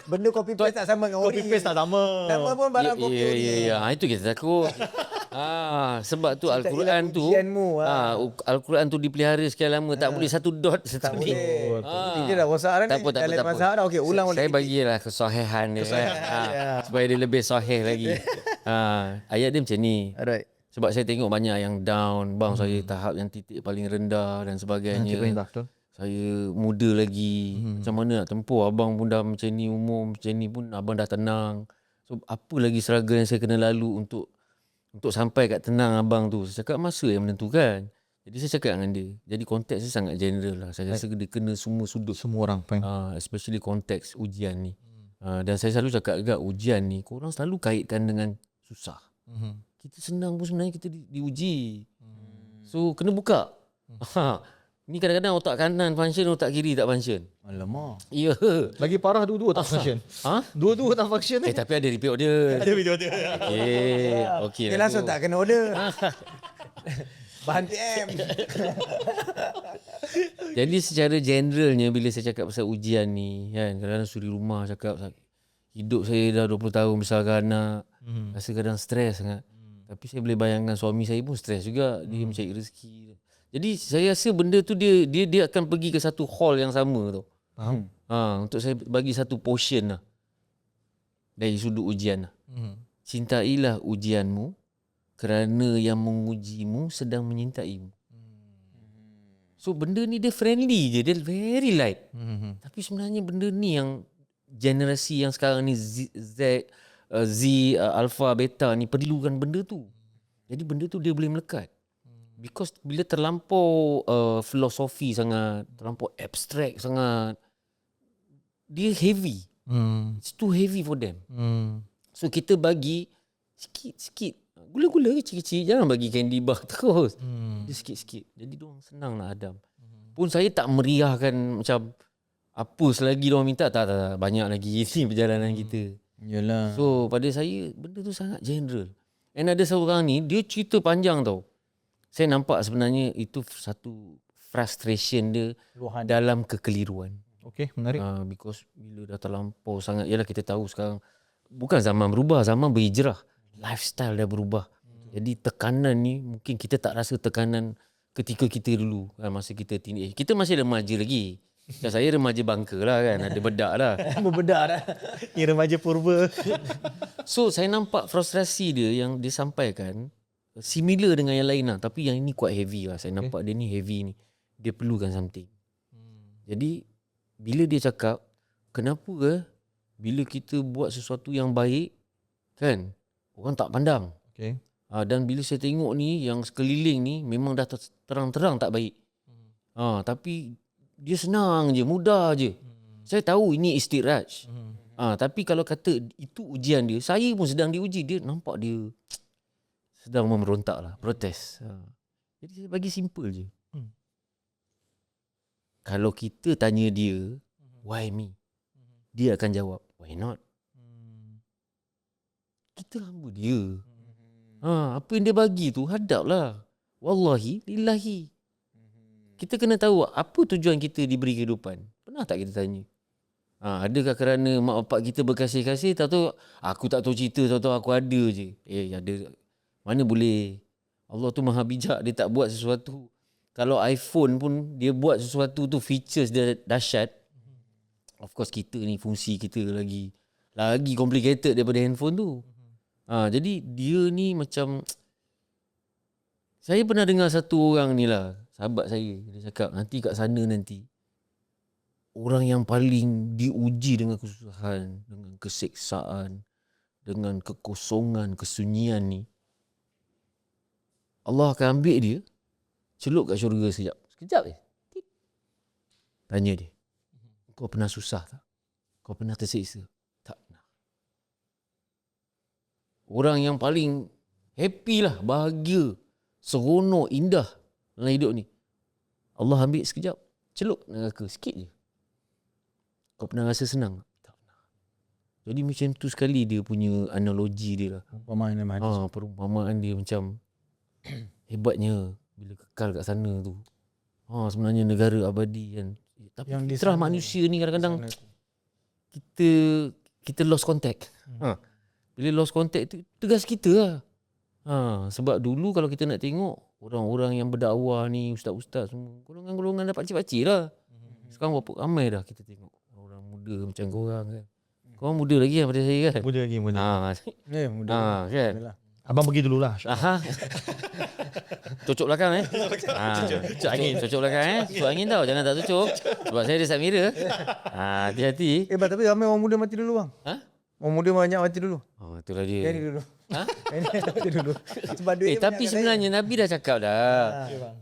Benda copy paste tak sama dengan ori.
Copy paste tak sama.
Sama pun barang copy
Ya,
ori.
ya, ya. Itu kita takut. Sebab tu
Cinta
Al-Quran
ialah
tu,
ujianmu,
Al-Quran tu dipelihara sekian lama, tak boleh satu dot satu
Tak
ni.
boleh. Dia dah rosak dah ni.
Tak apa, tak apa,
Dalam
tak apa.
mazhab dah okey, ulang
Saya
balik.
bagilah kesahihan dia.
ya.
Supaya dia lebih sahih lagi. Ayat dia macam ni.
Alright.
Sebab saya tengok banyak yang down, bang saya tahap yang titik paling rendah dan sebagainya.
Betul.
Saya muda lagi. Macam mana nak tempuh? Abang pun dah macam ni, umur macam ni pun abang dah tenang. So apa lagi struggle yang saya kena lalu untuk sampai kat tenang abang tu. Saya cakap masa yang menentukan. Jadi saya cakap dengan dia. Jadi konteks dia sangat general lah. Saya rasa dia kena semua sudut.
Semua orang faham.
Especially konteks ujian ni. Dan saya selalu cakap juga ujian ni korang selalu kaitkan dengan susah. Kita senang pun sebenarnya kita diuji. So kena buka. Ni kadang-kadang otak kanan function, otak kiri tak function.
Alamak.
Ya.
Lagi parah dua-dua tak function. Dua-dua tak function ni.
Tapi ada repeat order.
Ada video dia.
Okey.
Dia langsung tak kena order. Bahan PM.
Jadi secara generalnya bila saya cakap pasal ujian ni kan, kadang-kadang suri rumah cakap hidup saya dah 20 tahun besarkan anak. Rasa kadang stres sangat. Tapi saya boleh bayangkan suami saya pun stres juga, dia mencari rezeki. Jadi saya rasa benda tu dia akan pergi ke satu hall yang sama tau.
Faham?
Untuk saya bagi satu portion lah dari sudut ujian lah. Cintailah ujianmu kerana yang mengujimu sedang menyintaimu. So benda ni dia friendly je, dia very light. Tapi sebenarnya benda ni yang generasi yang sekarang ni Z, Alpha, Beta ni perlukan benda tu. Jadi benda tu dia boleh melekat. Because bila terlampau filosofi sangat, terlampau abstract sangat, dia heavy. It's too heavy for them. So kita bagi sikit-sikit. Gula-gula kecil-kecil. Jangan bagi candy bar terus. Dia sikit-sikit. Jadi diorang senang nak hadam. Pun saya tak meriahkan macam apa selagi diorang minta. Tak. Banyak lagi ni perjalanan kita.
Yalah.
So pada saya benda tu sangat general. And ada seorang ni dia cerita panjang tau. Saya nampak sebenarnya itu satu frustration dia
Luahan.
dalam kekeliruan.
Okey, menarik.
Because bila dah terlampau sangat, yalah kita tahu sekarang bukan zaman berubah, zaman berhijrah. Lifestyle dah berubah. Jadi tekanan ni mungkin kita tak rasa tekanan ketika kita dulu kan, masa kita teenage. Kita masih remaja lagi. Macam saya remaja bangka lah kan, ada bedak lah.
Berbedak dah.
Ni remaja purba.
So saya nampak frustrasi dia yang dia sampaikan similar dengan yang lain lah. Tapi yang ini quite heavy lah. Saya nampak dia ni heavy ni. Dia perlukan something. Jadi bila dia cakap, kenapa bila kita buat sesuatu yang baik kan, orang tak pandang.
Okey.
Dan bila saya tengok ni yang sekeliling ni memang dah terang-terang tak baik. Tapi dia senang je, mudah je. Saya tahu ini istiraj. Tapi kalau kata itu ujian dia, saya pun sedang diuji. Dia nampak dia sedang memberontak lah, protes. Jadi saya bagi simple je. Kalau kita tanya dia, why me? Dia akan jawab, why not? Kita hamba dia. Apa yang dia bagi tu, hadap lah. Wallahi, lillahi. Kita kena tahu apa tujuan kita diberi kehidupan. Pernah tak kita tanya? Adakah kerana mak bapak kita berkasih-kasih, tahu aku tak tahu cerita, tahu aku ada je. Ada. Mana boleh. Allah tu maha bijak, dia tak buat sesuatu. Kalau iPhone pun dia buat sesuatu tu features dia dahsyat. Of course kita ni fungsi kita lagi complicated daripada handphone tu. Jadi dia ni macam, saya pernah dengar satu orang ni lah, sahabat saya, dia cakap nanti kat sana nanti orang yang paling diuji dengan kesusahan, dengan keseksaan, dengan kekosongan, kesunyian ni, Allah akan ambil dia, celup kat syurga sekejap je. Tanya dia, kau pernah susah tak? Kau pernah tersiksa? Tak pernah. Orang yang paling happy lah, bahagia, seronok, indah dalam hidup ni, Allah ambil sekejap, celup neraka sikit je. Kau pernah rasa senang? Tak pernah. Jadi macam tu sekali dia punya analogi dia lah.
Perumpamaan
Perumpamaan dia macam hebatnya bila kekal kat sana tu. sebenarnya negara abadi kan. Tapi
Yang di
fitrah
sana-
manusia ni kadang-kadang kita lost contact. Bila lost contact tu tegas kita lah. Sebab dulu kalau kita nak tengok orang-orang yang berdakwah ni, ustaz-ustaz semua, golongan-golongan dah pakcik-pakcik lah. Sekarang berapa ramai dah kita tengok orang muda macam korang kan. Korang muda lagi kan pada saya kan.
Muda lagi, muda.
Mudah.
Kan.
Abang pergi dululah.
Aha. Tutup belakang Tutup angin. Tutup belakang Tutup angin tau. Jangan tak tutup. Sebab saya ada side mirror. Hati-hati.
Tapi ramai orang muda mati dulu bang. Orang muda banyak mati dulu.
Itulah dia.
Yang ni dulu. Yang ni mati dulu. Sebab duit dia
Tapi
banyak kat
sebenarnya Nabi dah cakap dah.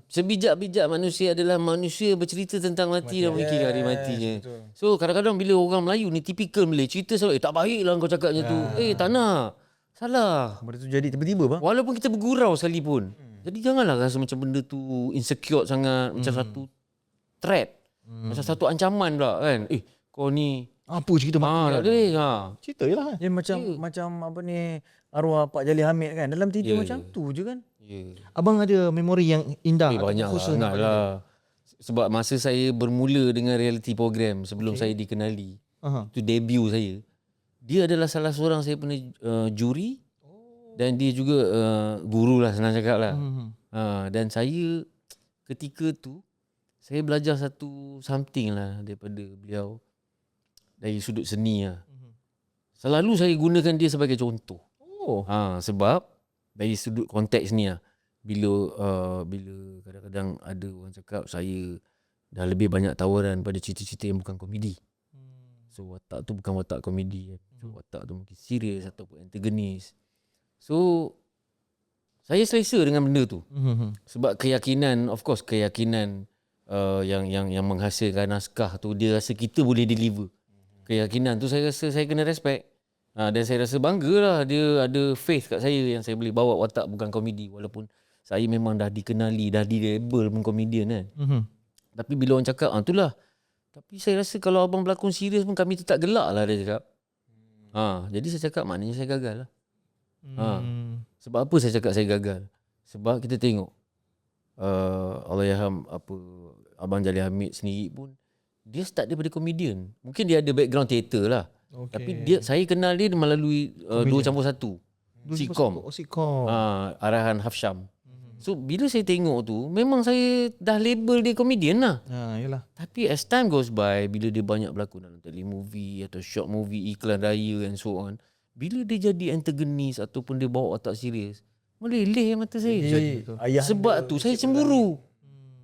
Sebijak-bijak manusia adalah manusia bercerita tentang mati dan memikirkan hari matinya. So kadang-kadang bila orang Melayu ni tipikal Malay cerita selalu tak baiklah kau cakapnya tu. Tak nak. Salah.
saya. Benda tu jadi tiba-tiba bang.
Walaupun kita bergurau sekalipun. Jadi janganlah rasa macam benda tu insecure sangat. Macam satu threat. Macam satu ancaman pula kan. Kau ni.
Apa cerita mati?
Tak boleh.
Cerita je lah.
Dia macam apa ni arwah Pak Jali Hamid kan. Dalam tidur macam tu je kan.
Abang ada memori yang indah?
Banyak lah. Sangat lah. Sebab masa saya bermula dengan reality program sebelum saya dikenali. Itu debut saya. Dia adalah salah seorang saya pernah juri. Dan dia juga guru lah senang cakap lah. Dan saya ketika tu saya belajar something lah daripada beliau. Dari sudut seni lah. Selalu saya gunakan dia sebagai contoh. Sebab dari sudut konteks ni lah. Bila kadang-kadang ada orang cakap saya dah lebih banyak tawaran pada cerita-cerita yang bukan komedi. So watak tu bukan watak komedi. So watak tu mungkin serius ataupun antagonis. So saya selesa dengan benda tu. Sebab keyakinan, of course keyakinan yang menghasilkan naskah tu dia rasa kita boleh deliver. Keyakinan tu saya rasa saya kena respect. Dan saya rasa bangga lah dia ada faith kat saya yang saya boleh bawa watak bukan komedi. Walaupun saya memang dah dikenali, dah di-label pun komedian kan. Tapi bila orang cakap, itulah. Tapi saya rasa kalau abang berlakon serius pun kami tetap gelak lah dia cakap. Jadi saya cakap maknanya saya gagal lah. Sebab apa saya cakap saya gagal? Sebab kita tengok Allahyarham Abang Jali Hamid sendiri pun dia start daripada komedian. Mungkin dia ada background teater lah. Tapi saya kenal dia melalui 2+1 sitcom.
Sitcom.
Arahan Hafsyam. So bila saya tengok tu memang saya dah label dia komedian lah.
Yalah.
Tapi as time goes by, bila dia banyak berlakon dalam telemovie atau short movie, iklan raya and so on, bila dia jadi antagonis ataupun dia bawa watak serius, meleleh mata saya. Sebab tu saya cemburu.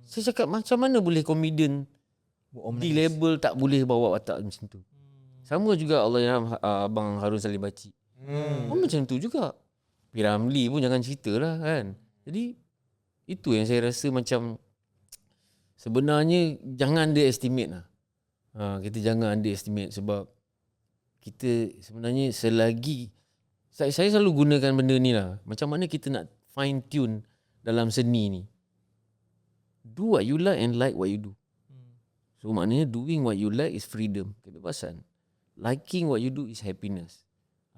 Saya cakap macam mana boleh komedian di label tak boleh bawa watak macam tu. Sama juga Allahyarham Abang Harun Salim Bacik. Macam tu juga. P. Ramlee pun jangan cerita lah kan. Jadi itu yang saya rasa macam sebenarnya jangan underestimate lah. Kita jangan underestimate sebab kita sebenarnya selagi saya selalu gunakan benda ni lah. Macam mana kita nak fine tune dalam seni ni. Do what you like and like what you do. So maknanya doing what you like is freedom, kebebasan. Liking what you do is happiness.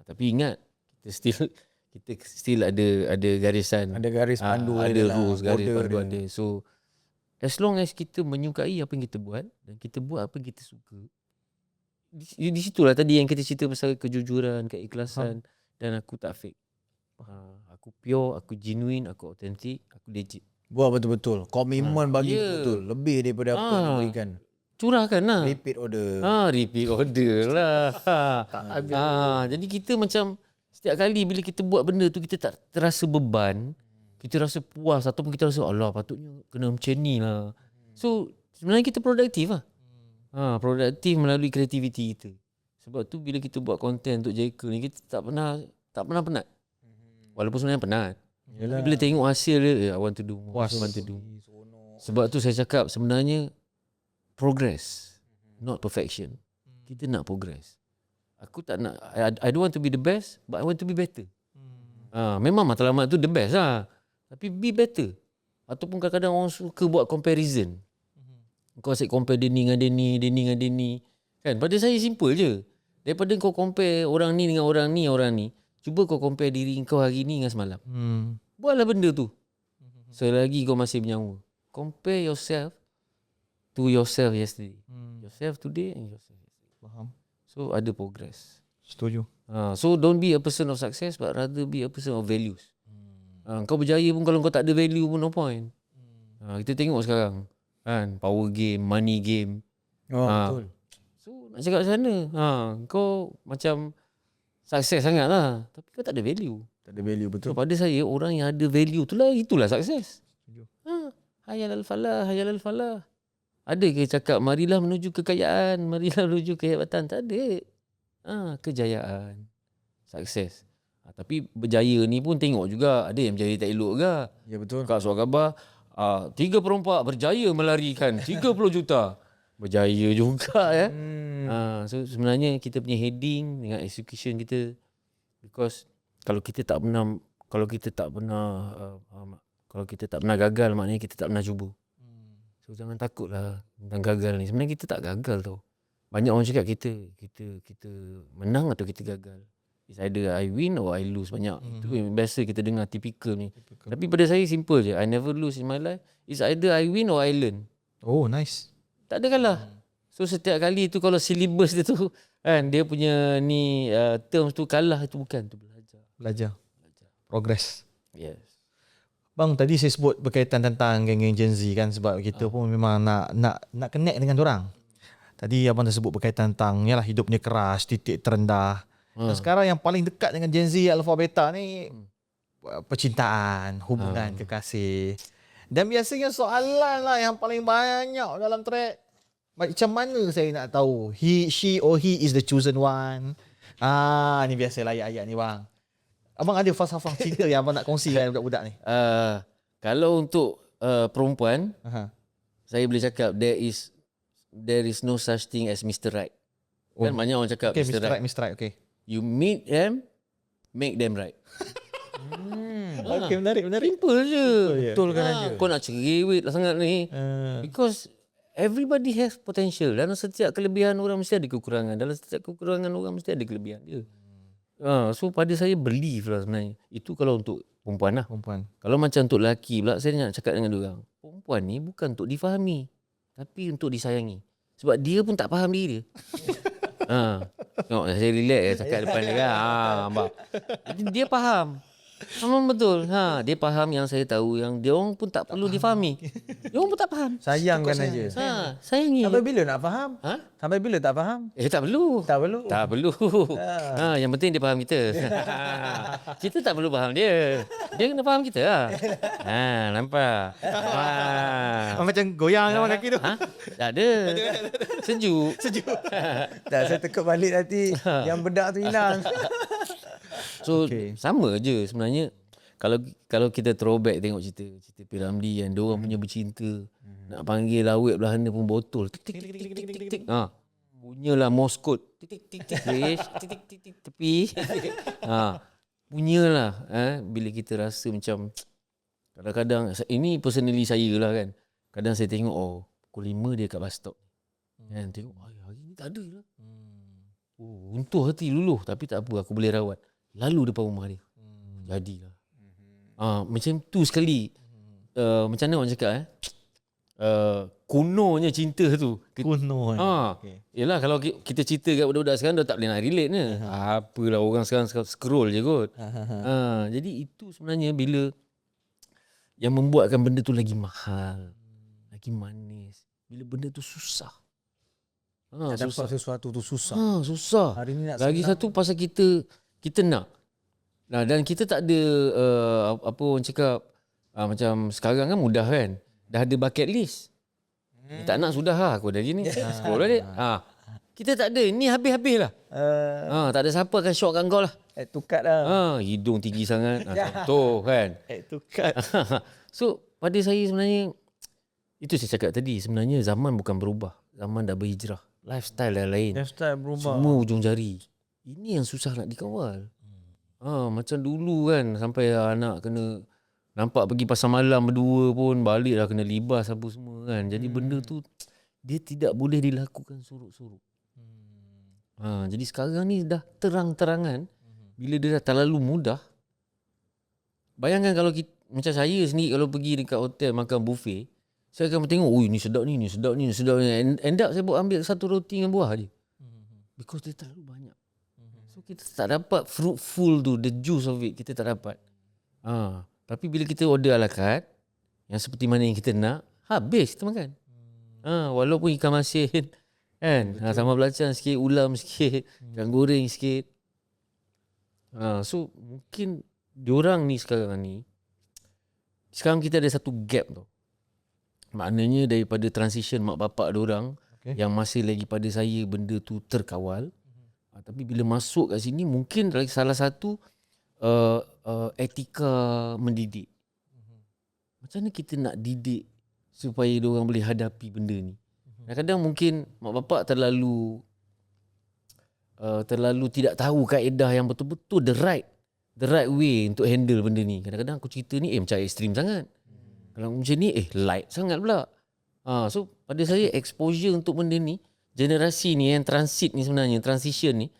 Tapi ingat kita still ada garisan.
Ada garis pandu,
ada rules, garis pandu ada. So as long as kita menyukai apa yang kita buat dan kita buat apa yang kita suka. Di situlah tadi yang kita cerita pasal kejujuran, keikhlasan dan aku tak fake. Aku pure, aku genuine, aku authentic, aku legit.
Buat betul-betul. Komitmen bagi betul. Lebih daripada apa yang diberikan.
Curahkan lah.
Repeat order.
Repeat order lah. Jadi kita macam setiap kali bila kita buat benda tu kita tak terasa beban, kita rasa puas ataupun kita rasa alah patutnya kena macam ni lah. So sebenarnya kita produktif lah. Produktif melalui kreativiti kita. Sebab tu bila kita buat konten untuk JK ni kita tak pernah penat. Walaupun sebenarnya penat. Yalah. Bila tengok hasil dia, I want to do more. I want to do. Sebab tu saya cakap sebenarnya progress, not perfection. Kita nak progress. Aku tak nak, I don't want to be the best, but I want to be better. Memang matlamat tu the best lah. Tapi be better. Ataupun kadang-kadang orang suka buat comparison. Kau asyik compare dia ni dengan dia ni, dia ni dengan dia ni. Kan? Pada saya simple je. Daripada kau compare orang ni dengan orang ni, cuba kau compare diri kau hari ni dengan semalam. Buatlah benda tu. Selagi kau masih bernyawa. Compare yourself to yourself yesterday. Yourself today and yourself yesterday.
Faham.
So ada progress.
Setuju.
So don't be a person of success but rather be a person of values. Kau berjaya pun kalau kau tak ada value pun no point. Kita tengok sekarang kan, power game, money game.
Betul.
So nak cakap macam mana? Kau macam sukses sangat lah tapi kau tak ada value.
Tak ada value, betul.
So pada saya orang yang ada value itulah sukses. Hayal al-falah, hayal al-falah. Ada ke cakap marilah menuju kekayaan, marilah menuju kehebatan? Tak ada. Kejayaan, sukses. Tapi berjaya ni pun tengok juga ada yang berjaya tak elok ke.
Ya, betul.
Kat surat khabar 3 perompak berjaya melarikan 30 juta. Berjaya juga ya. So sebenarnya kita punya heading dengan execution kita, because kalau kita tak pernah gagal maknanya kita tak pernah cuba. So jangan takutlah tentang gagal ni. Sebenarnya kita tak gagal tau. Banyak orang cakap kita menang atau kita gagal. It's either I win or I lose. Banyak. Itu yang biasa kita dengar typical ni. Tapi pada saya simple je. I never lose in my life. It's either I win or I learn.
Oh, nice.
Tak ada kalah. So setiap kali tu kalau syllabus dia tu kan, dia punya ni terms tu kalah, itu bukan, tu
Belajar. Progress.
Yes.
Bang, tadi saya sebut berkaitan tentang geng-geng Gen Z kan, sebab kita pun memang nak connect dengan dorang. Tadi abang dah sebut berkaitan tentang yalah hidupnya keras, titik terendah. Dan sekarang yang paling dekat dengan Gen Z Alpha Beta ni percintaan, hubungan, kekasih. Dan biasanya soalan lah yang paling banyak dalam track. Macam mana saya nak tahu she or he is the chosen one? Ni biasalah ayat-ayat ni bang. Abang ada falsafah cinta yang abang nak kongsi dengan budak-budak ni?
Kalau untuk perempuan, saya boleh cakap there is no such thing as Mr. Right. Kan banyak orang cakap
Okay,
Mr. Right.
Mr. Right, okay.
You meet them, make them right.
Okay, menarik.
Simple je.
Betulkan aja.
Kau nak cerewet lah sangat ni. Because everybody has potential. Dalam setiap kelebihan orang mesti ada kekurangan. Dalam setiap kekurangan orang mesti ada kelebihan dia. So pada saya believe lah sebenarnya. Itu kalau untuk perempuan lah.
Perempuan.
Kalau macam untuk lelaki pula, saya nak cakap dengan diorang, perempuan ni bukan untuk difahami, tapi untuk disayangi. Sebab dia pun tak faham diri dia. Tengok saya relax cakap depan dia kan. Nampak. Jadi dia faham. Memang betul. Dia faham yang saya tahu, yang dia orang pun tak perlu difahami. Dia orang pun tak faham.
Sayangkan aja.
Sayangi.
Sampai bila nak faham? Sampai bila tak faham?
Tak perlu.
Tak perlu.
Tak perlu. Yang penting dia faham kita. Kita tak perlu faham dia. Dia kena faham kita lah. Nampak.
Macam goyang kan kaki tu.
Tak ada. Sejuk.
Tak, saya tekuk balik nanti yang bedak tu hilang.
So sama je sebenarnya. Kalau kita throwback tengok cerita P. Ramlee yang diorang punya bercinta, nak panggil lawet belah sana pun botol. Tik tik tik tik tik tik. Punyalah Morse code. Tik tik tik tik tik tik tik tepi. Punyalah bila kita rasa macam kadang-kadang ini personally saya lah kan. Kadang saya tengok pukul 5 dia kat bus stop. Kan tengok hari ni tak ada lah. Untung hati luluh tapi tak apa, aku boleh rawat. Lalu depan rumah dia. Jadilah. Macam tu sekali. Macam mana orang cakap kunonya cinta tu.
Kuno.
Yelah kalau kita cerita kat budak-budak sekarang dah tak boleh nak relate ni. Apalah orang sekarang scroll je kot. Jadi itu sebenarnya bila yang membuatkan benda tu lagi mahal, lagi manis. Bila benda tu susah.
Dapat sesuatu tu susah.
Susah.
Hari ni nak
lagi
senang.
satu pasal kita nak. Dan kita tak ada apa orang cakap macam sekarang kan mudah kan. Dah ada bucket list. Tak nak sudah lah aku dari ni. Scroll balik. Kita tak ada. Ni habis-habis lah. Tak ada siapa akan shock kat kau lah.
Add to cart lah.
Hidung tinggi sangat. Contoh kan.
Itu cut.
So pada saya sebenarnya itu saya cakap tadi. Sebenarnya zaman bukan berubah. Zaman dah berhijrah. Lifestyle dah lain.
Lifestyle berubah.
Semua ujung jari. Ini yang susah nak dikawal. Macam dulu kan sampai anak kena nampak pergi pasar malam berdua pun balik dah kena libas apa semua kan. Jadi benda tu dia tidak boleh dilakukan surut-surut. Jadi sekarang ni dah terang-terangan. Bila dia dah terlalu mudah. Bayangkan kalau kita, macam saya sendiri kalau pergi dekat hotel makan buffet, Saya akan tengok, ni sedap ni sedap ni sedap ni. End up saya buat ambil satu roti dengan buah je. Because dia terlalu banyak. So kita tak dapat fruitful tu, the juice of it kita tak dapat. Tapi bila kita order ala carte yang seperti mana yang kita nak, habis kita makan. Walaupun ikan masin kan, sama belacan sikit, ulam sikit, ikan goreng sikit. So mungkin diorang ni sekarang kita ada satu gap tu. Maknanya daripada transition mak bapak diorang yang masih lagi pada saya benda tu terkawal. Tapi bila masuk kat sini mungkin salah satu etika mendidik. Macam mana kita nak didik supaya diorang boleh hadapi benda ni. Kadang-kadang mungkin mak bapak terlalu tidak tahu kaedah yang betul-betul the right way untuk handle benda ni. Kadang-kadang aku cerita ni macam ekstrim sangat. Kalau macam ni light sangat pula. So pada saya exposure untuk benda ni, generasi ni yang transit ni sebenarnya, transition ni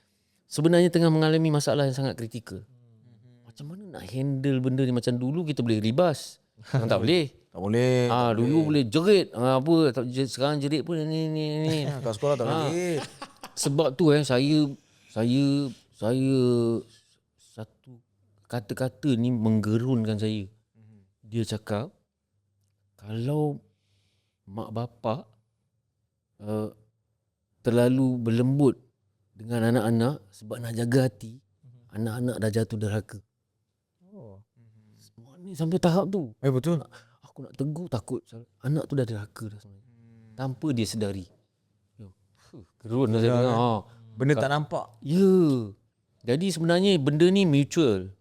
sebenarnya tengah mengalami masalah yang sangat kritikal. Macam mana nak handle benda ni? Macam dulu kita boleh ribas. Sekarang tak boleh.
Tak boleh.
Dulu boleh jerit. Sekarang jerit pun ni.
Kat sekolah tak boleh.
Sebab tu saya satu kata-kata ni menggerunkan saya. Dia cakap kalau mak bapak terlalu berlembut dengan anak-anak sebab nak jaga hati, anak-anak dah jatuh derhaka. Semua ni sampai tahap tu.
Betul.
Aku nak tegur takut anak tu dah derhaka dah sebenarnya. Tanpa dia sedari. Gerun dah saya dengar.
Benda tak nampak.
Ya. Jadi sebenarnya benda ni mutual.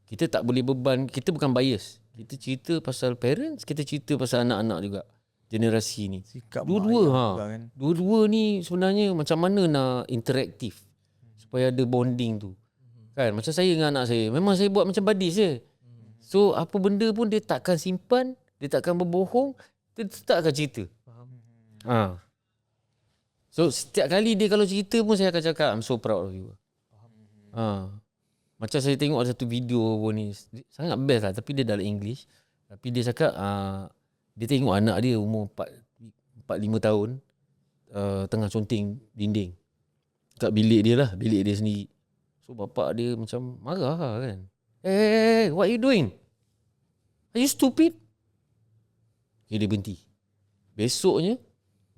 Kita tak boleh beban, kita bukan bias. Kita cerita pasal parents, kita cerita pasal anak-anak juga. Generasi ni.
Sikap
Dua-dua kan. Dua-dua ni sebenarnya macam mana nak interaktif supaya ada bonding tu. Kan macam saya dengan anak saya, memang saya buat macam buddies je. So apa benda pun dia takkan simpan, dia takkan berbohong, dia tetap akan cerita. So setiap kali dia kalau cerita pun saya akan cakap I'm so proud of you. Macam saya tengok ada satu video pun ni, sangat best lah, tapi dia dalam English. Tapi dia cakap dia tengok anak dia umur 4-5 tahun tengah conteng dinding kat bilik dia lah, bilik dia sendiri. So bapak dia macam marah lah kan. Hey, what you doing? Are you stupid? Okay, dia berhenti. Besoknya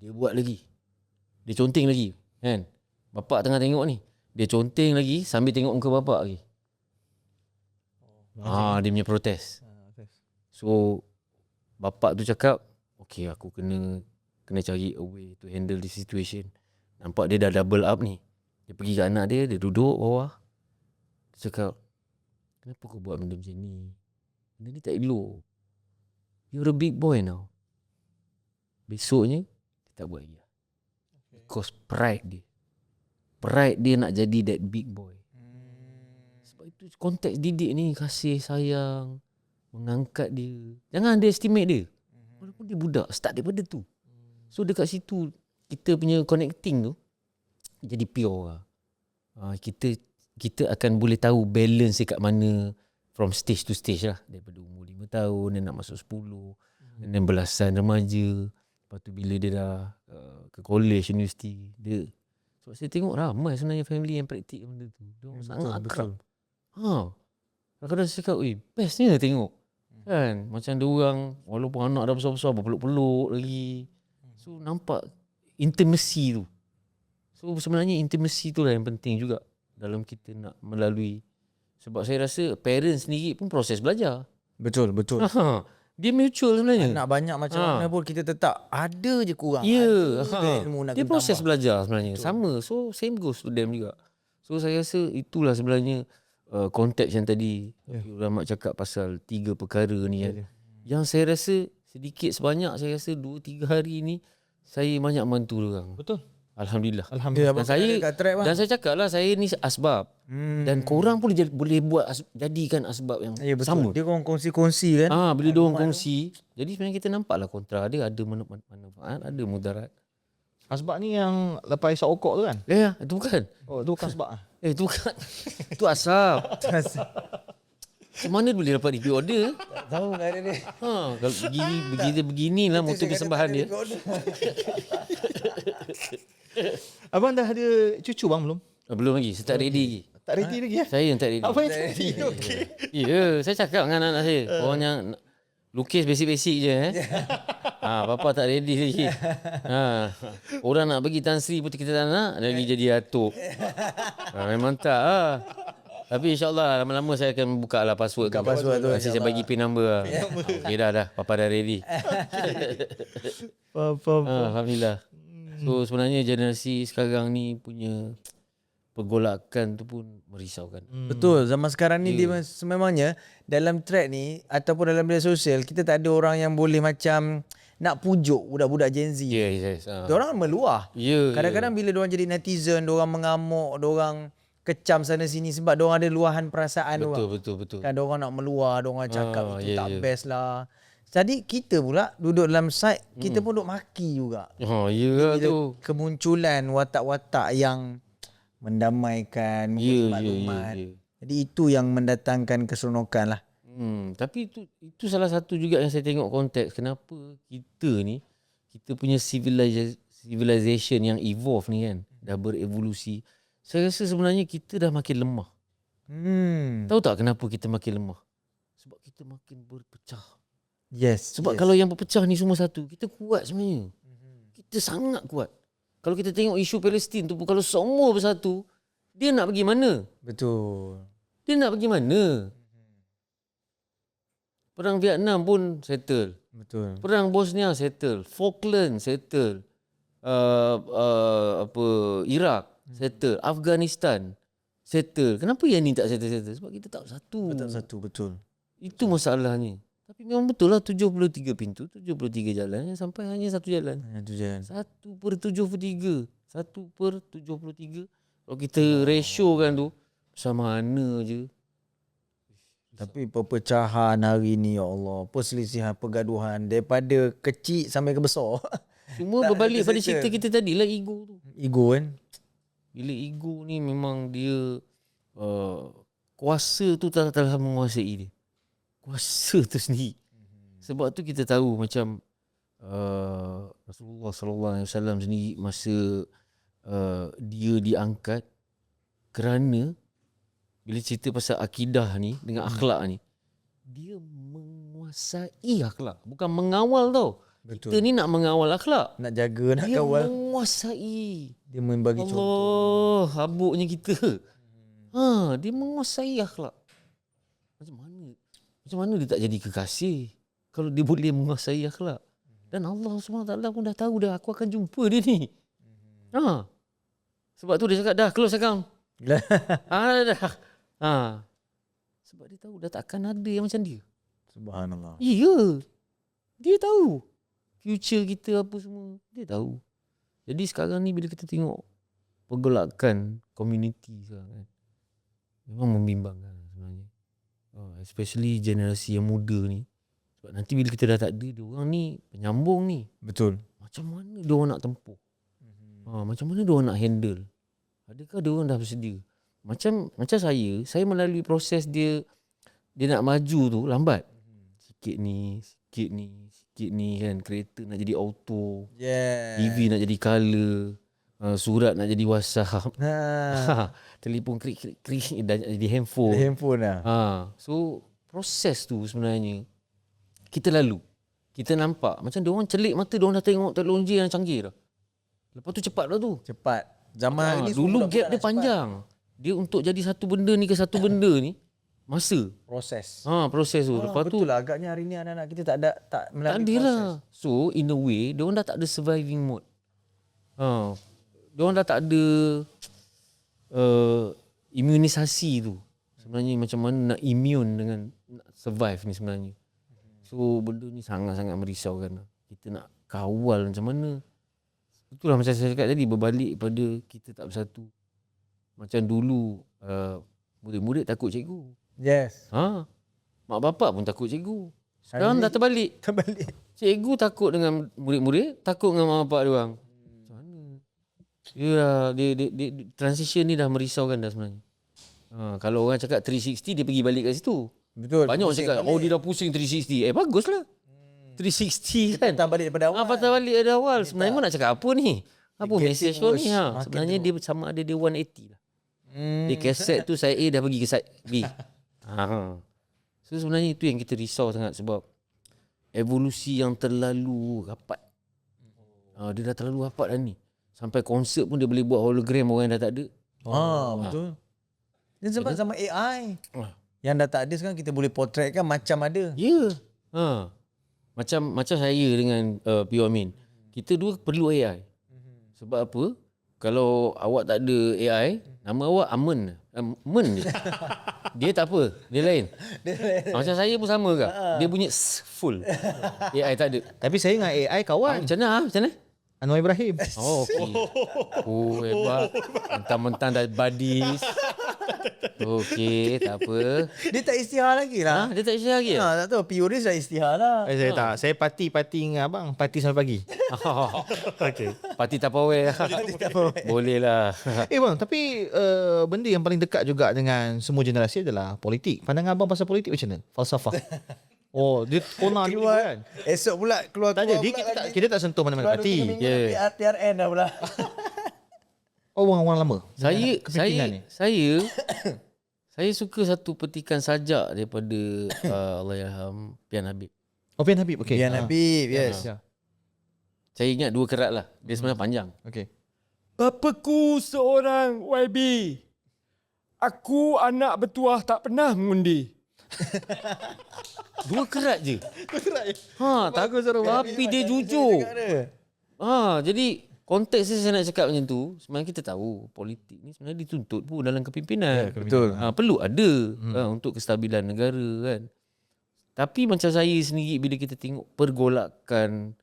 dia buat lagi. Dia conteng lagi kan. Bapak tengah tengok ni, dia conteng lagi sambil tengok muka bapak lagi. Dia punya protes. So bapak tu cakap, okay, aku kena cari a way to handle this situation. Nampak dia dah double up ni. Dia pergi ke anak dia duduk bawah. Dia cakap, kenapa kau buat benda macam ni? Benda ni tak elok. You're a big boy now. Besoknya dia tak buat lagi. Because pride dia nak jadi that big boy. Sebab itu konteks didik ni, kasih sayang, mengangkat dia. Jangan underestimate dia. Walaupun dia budak, start daripada tu. So dekat situ kita punya connecting tu jadi pure lah. Kita akan boleh tahu balance dekat mana from stage to stage lah. Daripada umur 5 tahun dia nak masuk 10, dan belasan remaja. Lepas tu bila dia dah ke college, universiti, dia. Sebab saya tengok ramai sebenarnya family yang praktik benda tu. Dia sangat akrab. Kadang-kadang saya cakap, bestnya tengok. Kan, macam dia orang walaupun anak dah besar-besar berpeluk-peluk lagi. So nampak intimacy tu. So sebenarnya intimacy tu lah yang penting juga dalam kita nak melalui. Sebab saya rasa parents sendiri pun proses belajar.
Betul.
Dia mutual sebenarnya.
Nak banyak macam mana pun kita tetap ada je kurang.
Ya.
Ilmu nak
Dia
kena
proses
tambah.
belajar sebenarnya. Betul. Sama. So same goes to them juga. So saya rasa itulah sebenarnya konteks yang tadi Rahmat cakap pasal 3 perkara ni kan. Yang saya rasa sedikit sebanyak, saya rasa 2-3 hari ni saya banyak bantu orang.
Betul.
Alhamdulillah.
Dan
saya cakap lah, saya ni asbab. Dan korang pun boleh buat jadikan asbab yang sama.
Dia orang kongsi-kongsi kan.
Bila dia orang kongsi, jadi sebenarnya kita nampaklah kontra dia, ada manfaat, ada mudarat.
Asbab ni yang lepas isap okok tu kan?
Ya, itu bukan.
Oh, tu bukan asbab.
Itu bukan. Itu asap. Macam mana boleh dapat repeat order?
Tak tahu kat dia ni.
Kalau beginilah motor persembahan dia.
Abang dah ada cucu bang belum?
Belum lagi, saya tak ready lagi.
Tak ready lagi ya?
Saya yang tak ready.
Abang yang tak ready. Okey.
Ya, saya cakap dengan anak-anak saya. Orang yang lukis basic-basic je bapa tak ready lagi. Orang nak bagi Tan Sri pun kita tak nak, lagi jadi atuk. Memang tak Tapi insyaAllah lama-lama saya akan buka lah password tu.
Password tu,
Nanti saya bagi pin number Okey dah. Papa dah ready. Alhamdulillah. So sebenarnya generasi sekarang ni punya pergolakan tu pun merisaukan.
Betul, zaman sekarang ni dia sememangnya dalam track ni ataupun dalam media sosial kita tak ada orang yang boleh macam nak pujuk budak-budak Gen Z.
Yes.
Diorang meluah. Kadang-kadang
Ya.
bila diorang jadi netizen, diorang mengamuk, diorang kecam sana sini sebab diorang ada luahan perasaan diorang.
Betul.
Kan diorang nak meluah, diorang cakap itu tak
ya.
best lah. Jadi kita pula duduk dalam site, kita pun duduk maki juga.
Ya tu.
Kemunculan watak-watak yang mendamaikan, maklumat. Jadi itu yang mendatangkan keseronokan lah.
Tapi itu salah satu juga yang saya tengok konteks kenapa kita punya civilization yang evolve ni kan, dah berevolusi. Saya rasa sebenarnya kita dah makin lemah. Tahu tak kenapa kita makin lemah? Sebab kita makin berpecah.
Yes.
Sebab kalau yang berpecah ni semua satu, kita kuat sebenarnya. Kita sangat kuat. Kalau kita tengok isu Palestin tu pun, kalau semua bersatu, dia nak pergi mana?
Betul.
Dia nak pergi mana? Perang Vietnam pun settle.
Betul.
Perang Bosnia settle. Falkland settle. Iraq settle. Afghanistan settle. Kenapa yang ni tak settle-settle? Sebab kita tak bersatu.
Tak satu, betul.
Itu masalahnya. Tapi memang betul lah 73 pintu, 73 jalan sampai hanya satu jalan.
Itu je.
1/73. 1/73. Kalau kita ratio kan tu, sama mana je.
Tapi perpecahan hari ni, ya Allah, perselisihan, pergaduhan daripada kecil sampai ke besar.
Semua berbalik pada cerita kita tadi lah, ego tu.
Ego kan.
Bila ego ni memang dia kuasa tu telah menguasai dia. Kuasa tu sendiri. Sebab tu kita tahu macam Rasulullah SAW sendiri masa dia diangkat, kerana bila cerita pasal akidah ni dengan akhlak ni, dia menguasai akhlak, bukan mengawal tau.
Betul.
Kita ni nak mengawal akhlak,
Nak jaga, nak
dia
kawal.
menguasai.
Dia membagi contoh.
Allah, habuknya kita. Dia menguasai akhlak. Macam mana dia tak jadi kekasih kalau dia boleh menguasai akhlak? Dan Allah SWT pun dah tahu dah, aku akan jumpa dia ni. Sebab tu dia cakap dah close account. Dah. Sebab dia tahu dah takkan ada yang macam dia.
Subhanallah.
Ya. Dia tahu future kita apa semua. Dia tahu. Jadi sekarang ni bila kita tengok pergolakan community sekarang kan, memang membimbangkan sebenarnya. Especially generasi yang muda ni. Sebab nanti bila kita dah tak ada, dia orang ni penyambung ni.
Betul.
Macam mana dia orang nak tempuh? Macam mana dia orang nak handle? Adakah dia orang dah bersedia? Macam saya melalui proses dia nak maju tu lambat. Sikit ni kan, kereta nak jadi auto, TV nak jadi color, surat nak jadi WhatsApp, telefon krik dah jadi handphone.
Handphone lah.
So proses tu sebenarnya kita lalu. Kita nampak macam dia orang celik mata, dia orang dah tengok teknologi yang canggih dah. Lepas tu cepat dah tu.
Cepat. Zaman hari ni
dulu gap dia panjang. Dia untuk jadi satu benda ni ke satu benda ni masa.
Proses.
Proses tu. Lepas tu
betul lah, agaknya hari ni anak-anak kita tak
tak
melalui
ada
proses.
lah. So in a way dia orang dah tak ada surviving mode. Dia orang dah tak ada imunisasi tu. Sebenarnya macam mana nak immune dengan nak survive ni sebenarnya. So benda ni sangat-sangat merisaukan. Kita nak kawal macam mana. Itulah macam saya cakap tadi, berbalik pada kita tak bersatu. Macam dulu murid-murid takut cikgu.
Yes.
Mak bapak pun takut cikgu. Sekarang dah terbalik. Cikgu takut dengan murid-murid, takut dengan mak bapak dia orang. Macam mana? Dia transition ni dah merisaukan dah sebenarnya. Kalau orang cakap 360, dia pergi balik kat situ.
Betul.
Banyak orang cakap, oh dia dah pusing 360. Baguslah. 360 kan.
Datang balik daripada awal.
Patah balik dari awal. Sebenarnya pun nak cakap apa ni? Apa message kau ni?
worse.
Sebenarnya dia sama ada dia 180 lah. Dia kaset tu saya A dah pergi ke side B. So sebenarnya itu yang kita risau sangat sebab evolusi yang terlalu rapat. Dia dah terlalu rapat dah ni. Sampai konsert pun dia boleh buat hologram orang yang dah tak ada.
Betul. Dan sebab sama AI. Yang dah tak ada sekarang kita boleh portraitkan macam ada.
Ya. Macam saya dengan Pio Amin. Kita dua perlu AI. Sebab apa? Kalau awak tak ada AI, nama awak Amen. Men je. Dia tak apa. Dia lain. Macam saya pun sama ke? Dia bunyi full. AI tak ada.
Tapi saya dengan AI kawan.
Macam mana? Macam mana?
Anwar Ibrahim.
Oh, okey. Oh, hebat. Mentang-mentang dah buddies. Okey, tak apa.
Dia tak istihar lagi lah.
Dia tak share lagi?
Tak tahu. Pioris dah istihar lah.
Saya tak. Saya parti dengan abang. Parti sampai pagi.
Okey. Parti Tupperware. Boleh lah.
Bang, tapi benda yang paling dekat juga dengan semua generasi adalah politik. Pandangan abang pasal politik macam mana? Falsafah. Oh, dia kona ni kan.
Esok pula keluar.
Tak ada. Kita tak sentuh mana-mana parti.
Ya. TRN dah pula.
Oh, orang lama.
Saya suka satu petikan sajak daripada Allahyarham Pian Habib.
Oh, Pian Habib. Okay.
Pian Habib, yes.
Saya ingat 2 kerat lah. Dia sebenarnya panjang.
Okay.
Bapaku seorang YB. Aku anak bertuah tak pernah mengundi.
2 kerat je. Takut tapi dia jujur. Jadi konteks saya nak cakap macam tu, sebenarnya kita tahu politik ni sebenarnya dituntut pun dalam kepimpinan.
Betul.
Perlu ada untuk kestabilan negara kan. Tapi macam saya sendiri bila kita tengok pergolakan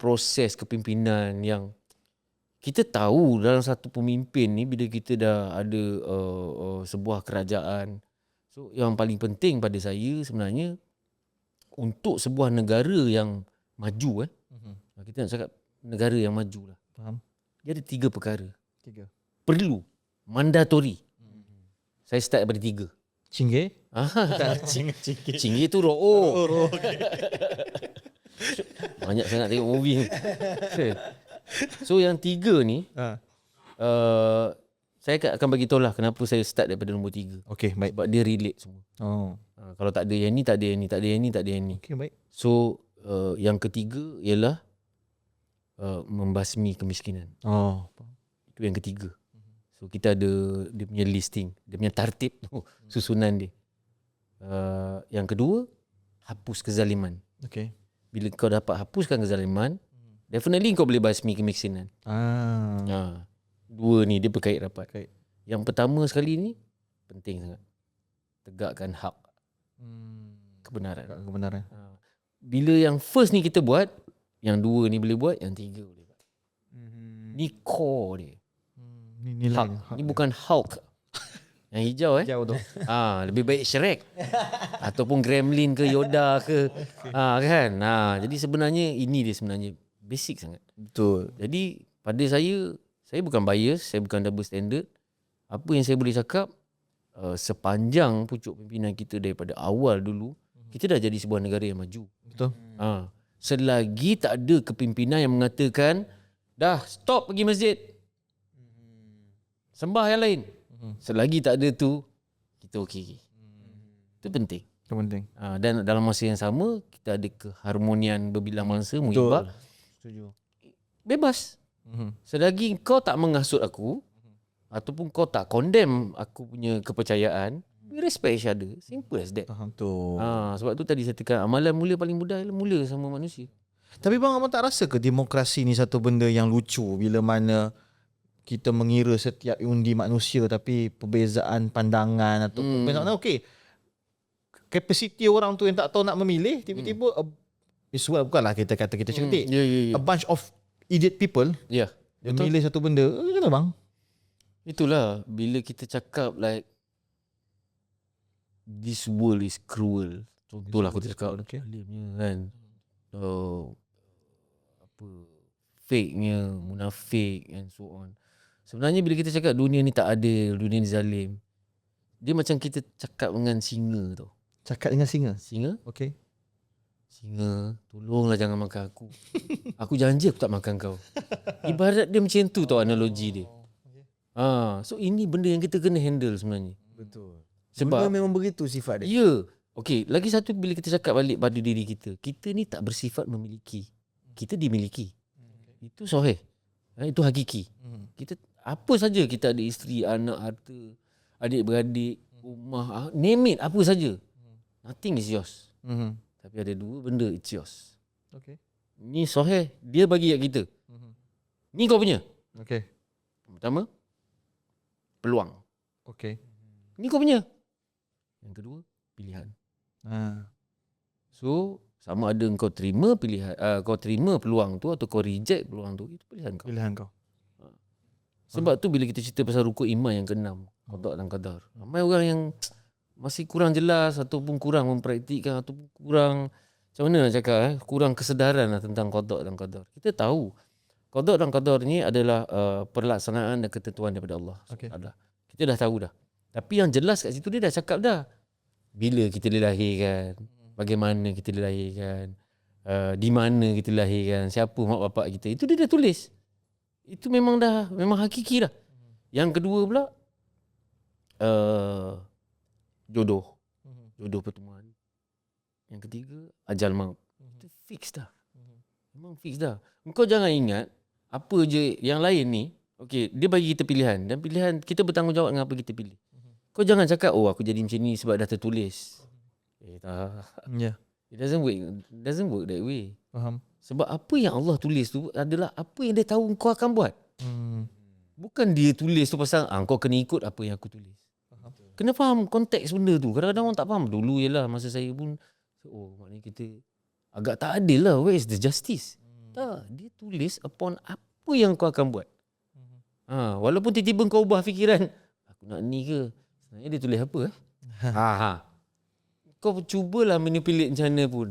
proses kepimpinan yang kita tahu dalam satu pemimpin ni bila kita dah ada sebuah kerajaan. So yang paling penting pada saya sebenarnya untuk sebuah negara yang maju kita nak cakap negara yang maju lah.
Faham.
Dia ada 3 perkara.
3.
Perlu. Mandatory. Saya start daripada 3.
Cingge?
Cinggi tu ro'o. Banyak sangat tengok movie ni. So yang 3 ni saya akan bagi tahu lah kenapa saya start daripada nombor 3.
Okay, baik.
Sebab dia relate semua. Kalau tak ada yang ni, tak ada yang ni, tak ada yang ni, tak ada yang ni.
Okay, baik.
So yang ketiga ialah membasmi kemiskinan. Itu yang ketiga. So kita ada dia punya listing, dia punya tartib tu, susunan dia. Yang kedua, hapus kezaliman.
Okay.
Bila kau dapat hapuskan kezaliman, definitely kau boleh basmi kemiskinan. 2 ni dia berkait rapat.
Okay.
Yang pertama sekali ni penting sangat. Tegakkan hak. Kebenaran. Bila yang first ni kita buat, yang 2 ni boleh buat, yang 3 boleh buat. Ni core dia.
Ni nilai.
Hak. Ni bukan Hulk. Yang hijau
Jauh tu.
lebih baik Shrek ataupun Gremlin ke Yoda ke. Kan. Jadi sebenarnya ini dia sebenarnya basic sangat.
Betul.
Jadi pada saya bukan bias, saya bukan double standard. Apa yang saya boleh cakap, sepanjang pucuk pimpinan kita daripada awal dulu, kita dah jadi sebuah negara yang maju.
Betul.
Selagi tak ada kepimpinan yang mengatakan, dah stop pergi masjid, sembah yang lain. Selagi tak ada tu, kita okey. Itu penting.
Itu penting.
Dan dalam masa yang sama, kita ada keharmonian berbilang mangsa, muhibah.
Setuju.
Bebas. Selagi kau tak menghasut aku ataupun kau tak condemn aku punya kepercayaan, we respect each other. Simple as that.
Faham tu.
Sebab tu tadi saya tekan amalan mula paling mudah ialah mula sama manusia.
Tapi bang, abang tak rasa ke demokrasi ni satu benda yang lucu bila mana kita mengira setiap undi manusia tapi perbezaan pandangan atau perbezaan okey. Kapasiti orang tu yang tak tahu nak memilih tiba-tiba bukanlah kita kata kita cerdik. A bunch of idiot people
Ya.
yang memilih satu benda. Macam mana bang?
Itulah bila kita cakap like this world is cruel. Contohlah aku cakap alimnya kan. Fake-nya, munafik and so on. Sebenarnya bila kita cakap dunia ni tak adil, dunia ni zalim, dia macam kita cakap dengan singa tu.
Cakap dengan singa.
Singa,
Okay.
singa, tolonglah jangan makan aku. Aku janji aku tak makan kau. Ibarat dia macam tu tau analogi dia. So ini benda yang kita kena handle sebenarnya.
Betul.
Sebab
Dunia memang begitu sifat dia.
ya, okey, lagi satu bila kita cakap balik pada diri kita, kita ni tak bersifat memiliki. Kita dimiliki. Itu sahih. Itu hakiki. Kita apa saja, kita ada isteri, anak, harta, adik-beradik, rumah, name it, apa saja. Nothing is yours. Tapi ada dua benda it's yours.
Okay.
Ni sahih, dia bagi kat kita. Ni kau punya.
Okay.
Pertama, peluang.
Okay.
Ni kau punya. Yang kedua, pilihan. So, sama ada kau terima pilihan, kau terima peluang tu atau kau reject peluang tu, itu pilihan kau.
Pilihan kau.
Sebab tu bila kita cerita pasal rukun iman yang ke-6, qada dan qadar, ramai orang yang masih kurang jelas ataupun kurang mempraktikkan ataupun kurang, macam mana nak cakap, kurang kesedaran lah tentang qada dan qadar. Kita tahu qada dan qadar ni adalah pelaksanaan dan ketentuan daripada Allah.
Okay.
Kita dah tahu dah. Tapi yang jelas kat situ dia dah cakap dah. Bila kita dilahirkan, bagaimana kita dilahirkan, di mana kita dilahirkan, siapa mak bapak kita, itu dia dah tulis. Itu memang hakiki dah. Yang kedua pula, jodoh pertemuan. Yang ketiga, ajal maut. Itu fix dah. Memang fix dah. Engkau jangan ingat apa je yang lain ni. Okay, dia bagi kita pilihan, dan pilihan kita bertanggungjawab dengan apa kita pilih. Kau jangan cakap, oh aku jadi macam ni sebab dah tertulis. Tak.
Ya.
It doesn't work that way.
Faham.
Sebab apa yang Allah tulis tu adalah apa yang dia tahu kau akan buat. Bukan dia tulis tu pasal kau kena ikut apa yang aku tulis. Kena faham konteks benda tu. Kadang-kadang orang tak faham. Dulu jelah masa saya pun, maknanya kita agak tak adil lah. Where is the justice? Tak, dia tulis upon apa yang kau akan buat. Walaupun tiba-tiba kau ubah fikiran, aku nak ni ke? Sebenarnya dia tulis apa? Kau cubalah manipulate macam mana pun,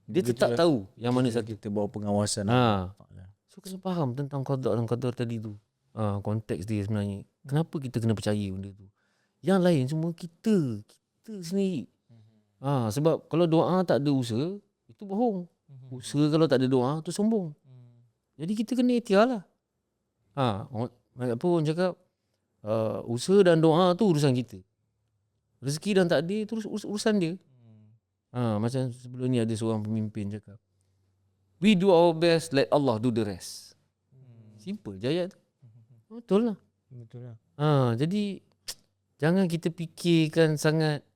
dia tetap tahu yang mana satu.
Kita bawa pengawasan.
So kena faham tentang qada dan qadar tadi tu. Konteks dia sebenarnya. Kenapa kita kena percaya benda tu? Yang lain semua kita sendiri. Sebab kalau doa tak ada usaha, itu bohong. Usaha kalau tak ada doa, tu sombong. Jadi kita kena ikhtiar lah. Apa orang cakap, usaha dan doa tu urusan kita. Rezeki dan takdir tu urusan dia. Macam sebelum ni ada seorang pemimpin cakap, we do our best, let Allah do the rest. Simple je ayat tu. Betul lah.
Betul lah.
Jadi jangan kita fikirkan sangat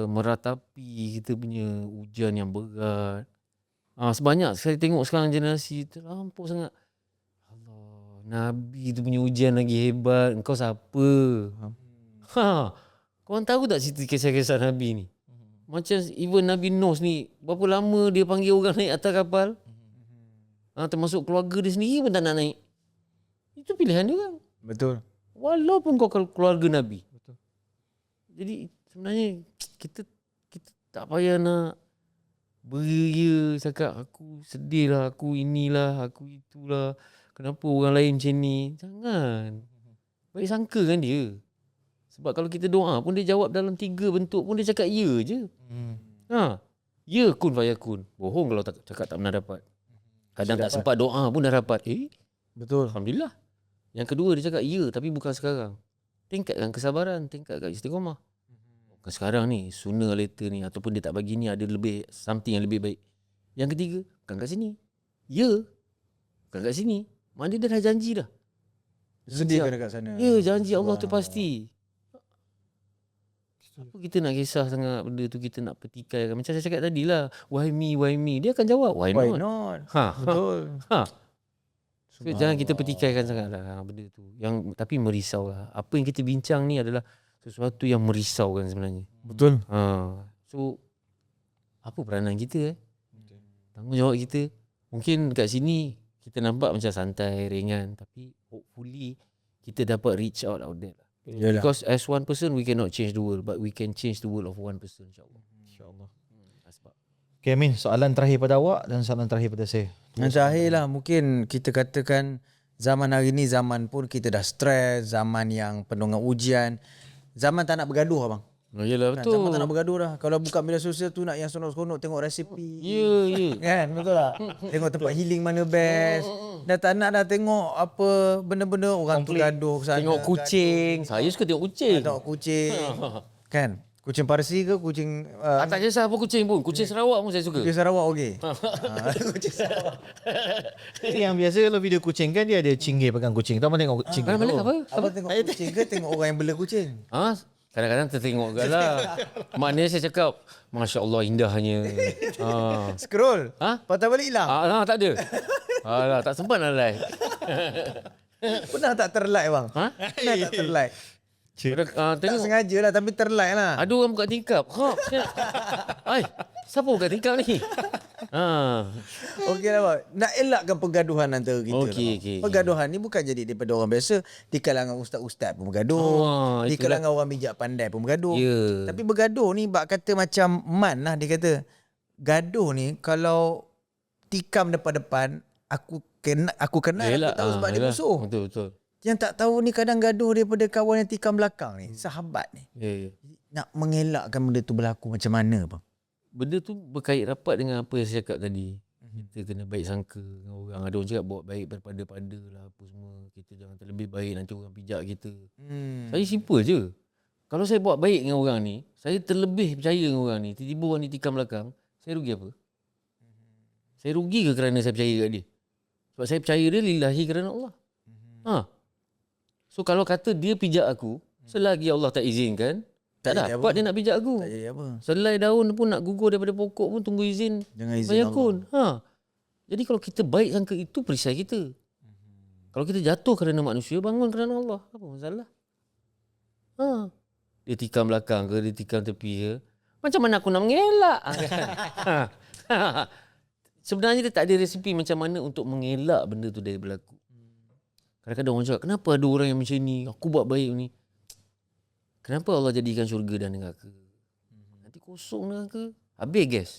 meratapi kita punya ujian yang berat. Sebanyak saya tengok sekarang generasi terlampau sangat, Allah, Nabi tu punya ujian lagi hebat, engkau siapa? Korang tahu tak cerita kisah-kisah Nabi ni? Macam even Nabi Nuh ni, berapa lama dia panggil orang naik atas kapal? Termasuk keluarga dia sendiri pun tak nak naik. Itu pilihan dia kan.
Betul.
Walaupun kau keluarga Nabi. Betul. Jadi sebenarnya kita tak payah nak beria cakap aku sedih lah, aku inilah, aku itulah, kenapa orang lain macam ni. Jangan. Baik sangka kan dia. Sebab kalau kita doa pun dia jawab dalam 3 bentuk pun dia cakap ya je. Ya kun fayakun. Bohong kalau tak cakap tak pernah dapat. Kadang tak sempat doa pun dah dapat.
Betul.
Alhamdulillah. Yang kedua dia cakap ya tapi bukan sekarang. Tingkatkan kesabaran, tingkatkan istiqamah. Bukan sekarang ni, sooner or later ni, ataupun dia tak bagi ni ada lebih something yang lebih baik. Yang ketiga, bukan kat sini. Ya. Bukan kat sini. Mana dia dah janji dah.
Sediakan dekat sana.
Ya, janji Allah tu pasti. Apa kita nak kisah sangat benda tu, kita nak petikaikan. Macam saya cakap tadi lah, why me. Dia akan jawab, why not?
Betul.
So, jangan kita petikaikan sangat lah benda tu. Tapi merisau lah. Apa yang kita bincang ni adalah sesuatu yang merisaukan sebenarnya.
Betul.
So, apa peranan kita? Tanggungjawab kita. Mungkin kat sini kita nampak macam santai, ringan. Tapi hopefully kita dapat reach out there lah.
Yalah.
Because as one person we cannot change the world, but we can change the world of one person, insyaAllah.
InsyaAllah. Okay Amin, soalan terakhir pada awak dan soalan terakhir pada saya.
Yang terakhir lah, mungkin kita katakan zaman hari ni zaman pun kita dah stres, zaman yang penuh dengan ujian, zaman tak nak bergaduh abang.
Oh, yelah
Kan,
betul.
sama tak nak bergaduh dah. Kalau buka media sosial tu nak yang seronok-seronok tengok resipi.
Ya.
Kan, betul tak? Tengok tempat healing mana best. Dah tak nak dah tengok apa benda-benda orang tu gaduh sana.
Tengok kucing. Saya suka tengok kucing.
Tengok kucing. Kan? Kucing Parsi ke kucing
Tak kisah apa kucing pun. Kucing Sarawak pun saya suka.
kucing Sarawak okey. Kucing Sarawak.
Yang biasa kalau video kucing kan dia ada cinggir pegang kucing. Tahu mana tengok kucing tu?
Apa?
Apa tengok kucing ke tengok orang yang bela kucing?
Kadang-kadang tertengok juga lah. Maknanya saya cakap, Masya Allah indahnya.
Scroll. Patah balik hilang.
Tak ada. Alah, tak sempat nak like.
Pernah tak terlike bang? Pernah tak terlike? Tak
Tengok.
sengaja lah tapi terlike lah.
Ada orang buka tingkap. Ai, siapa buka tingkap ni?
Okey lah bang. Nak elakkan pergaduhan antara kita.
Okey.
Pergaduhan ni bukan jadi daripada orang biasa. Di kalangan ustaz-ustaz pun bergaduh. Di kalangan orang bijak pandai pun bergaduh.
Ya.
Tapi bergaduh ni bak kata macam Man lah dia kata. Gaduh ni kalau tikam depan-depan aku kenal aku tahu sebab dia musuh.
Betul.
Yang tak tahu ni kadang gaduh daripada kawan yang tikam belakang ni, sahabat ni.
Ya.
Nak mengelakkan benda tu berlaku macam mana bang?
Benda tu berkait rapat dengan apa yang saya cakap tadi. Kita kena baik sangka dengan orang. Ada orang cakap buat baik berpada-pada lah apa semua. Kita jangan terlebih baik nanti orang pijak kita. Saya simple je. Kalau saya buat baik dengan orang ni, saya terlebih percaya dengan orang ni, tiba-tiba orang ni tikam belakang, saya rugi apa? Saya rugi ke kerana saya percaya kat dia? Sebab saya percaya dia lillahi kerana Allah. So kalau kata dia pijak aku, selagi Allah tak izinkan, tak dapat dia nak pijak aku.
Tak jadi apa.
Selai daun pun nak gugur daripada pokok pun tunggu izin.
Dengan izin
bayakun. Jadi kalau kita baik sangka itu perisai kita. Kalau kita jatuh kerana manusia, bangun kerana Allah. Apa masalah? Dia tikam belakang ke, dia tikam tepi ke. Macam mana aku nak mengelak? Sebenarnya dia tak ada resipi macam mana untuk mengelak benda tu dari berlaku. Kadang-kadang orang cakap, kenapa ada orang yang macam ni? Aku buat baik ni. Kenapa Allah jadikan syurga dan neraka? Nanti kosong neraka. Habis gas.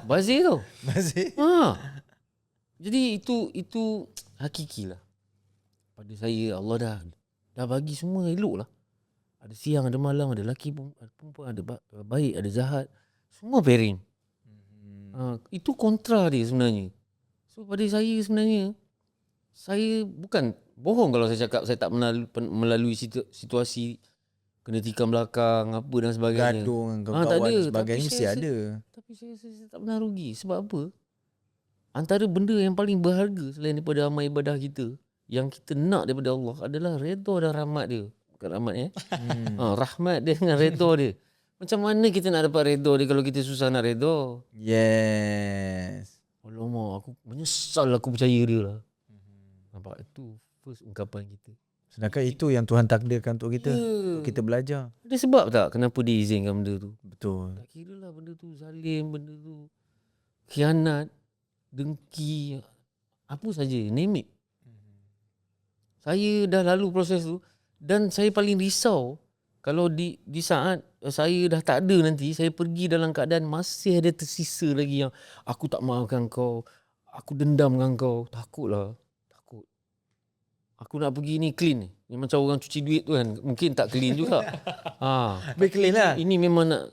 Bazir tu.
Masih.
Jadi itu hakiki lah. Pada saya Allah dah bagi semua elok lah. Ada siang, ada malam, ada lelaki, ada perempuan, ada baik, ada jahat. Semua pairing. Itu kontra dia sebenarnya. So pada saya sebenarnya, saya bukan bohong kalau saya cakap saya tak melalui situasi kena tikam belakang apa dan sebagainya.
Gaduh dengan kawan dan sebagainya mesti ada.
Tapi saya tak pernah rugi. Sebab apa? Antara benda yang paling berharga selain daripada amal ibadah kita, yang kita nak daripada Allah adalah redha dan rahmat dia. Bukan rahmat rahmat dia dengan redha dia. Macam mana kita nak dapat redha dia kalau kita susah nak redha?
Yes.
Alamak, aku menyesal aku percaya dia lah. Nampak? Itu first ungkapan kita.
Sedangkan itu yang Tuhan takdirkan untuk kita. Untuk kita belajar.
Ada sebab tak kenapa dia izinkan benda tu?
Betul.
Tak kira lah benda tu zalim, benda tu khianat, dengki, apa saja, name it. Saya dah lalu proses tu dan saya paling risau kalau di saat saya dah tak ada nanti, saya pergi dalam keadaan masih ada tersisa lagi yang aku tak maafkan kau, aku dendam dengan kau. Takutlah. Aku nak pergi ni clean ni. Ni macam orang cuci duit tu kan. Mungkin tak clean juga.
Lebih clean lah.
Ini memang nak,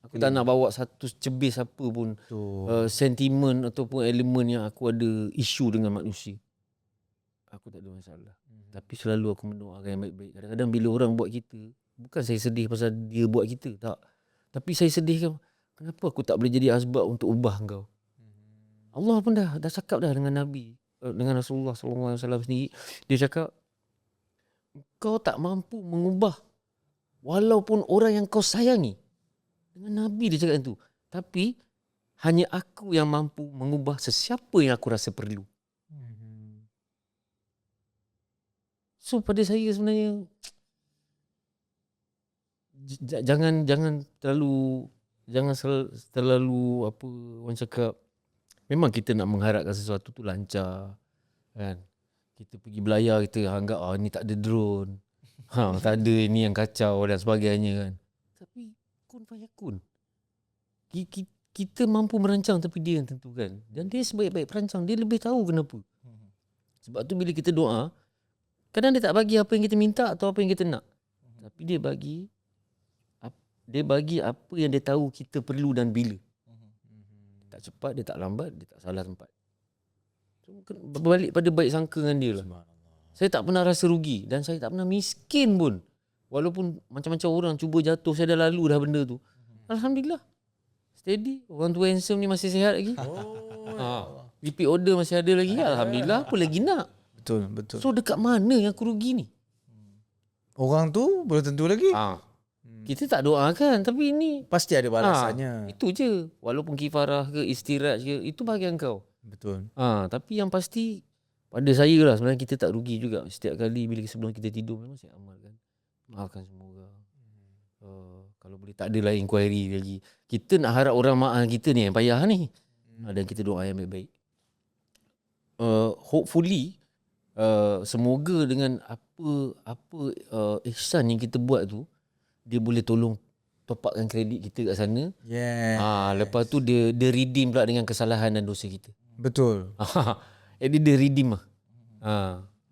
aku tak nak bawa satu cebis apa pun sentimen ataupun elemen yang aku ada isu dengan manusia. Aku tak ada masalah. Tapi selalu aku mendoakan yang baik-baik. Kadang-kadang bila orang buat kita, bukan saya sedih pasal dia buat kita, tak. Tapi saya sedih kan, kenapa aku tak boleh jadi asbab untuk ubah kau? Allah pun dah cakap dah dengan Nabi, dengan Rasulullah SAW sendiri. Dia cakap, kau tak mampu mengubah walaupun orang yang kau sayangi. Dengan Nabi dia cakap itu. Tapi hanya aku yang mampu mengubah sesiapa yang aku rasa perlu. So pada saya sebenarnya jangan terlalu apa orang cakap. Memang kita nak mengharapkan sesuatu tu lancar kan. Kita pergi belayar kita anggap ni tak ada drone. Tak ada ni yang kacau dan sebagainya kan. Tapi kun fayakun. Kita mampu merancang tapi dia yang tentukan. Dan dia sebaik-baik perancang, dia lebih tahu kenapa. Sebab tu bila kita doa, kadang dia tak bagi apa yang kita minta atau apa yang kita nak. Tapi dia bagi dia bagi apa yang dia tahu kita perlu dan bila. Dia tak cepat, dia tak lambat, dia tak salah tempat. So, berbalik pada baik sangka dengan dia lah. Saya tak pernah rasa rugi dan saya tak pernah miskin pun. Walaupun macam-macam orang cuba jatuh, saya dah lalu dah benda tu. Alhamdulillah. Steady. Orang tua handsome ni masih sihat lagi. Repeat order masih ada lagi. Alhamdulillah, apa lagi nak?
Betul.
So dekat mana yang aku rugi ni?
Orang tu belum tentu lagi.
Kita tak doakan, tapi ini
Pasti ada balasannya.
itu je. Walaupun kifarah ke istiraj ke, itu bahagian kau.
Betul.
Tapi yang pasti pada saya lah, sebenarnya kita tak rugi juga. Setiap kali bila sebelum kita tidur memang saya amalkan. Maafkan semua orang. Kalau boleh tak ada lah inquiry lagi. Kita nak harap orang maaf kita ni yang payah ni. Dan kita doa yang baik-baik. Hopefully semoga dengan apa ihsan yang kita buat tu, dia boleh tolong top upkan kredit kita kat sana. Lepas tu dia redeem pula dengan kesalahan dan dosa kita.
Betul.
Jadi dia redeem lah.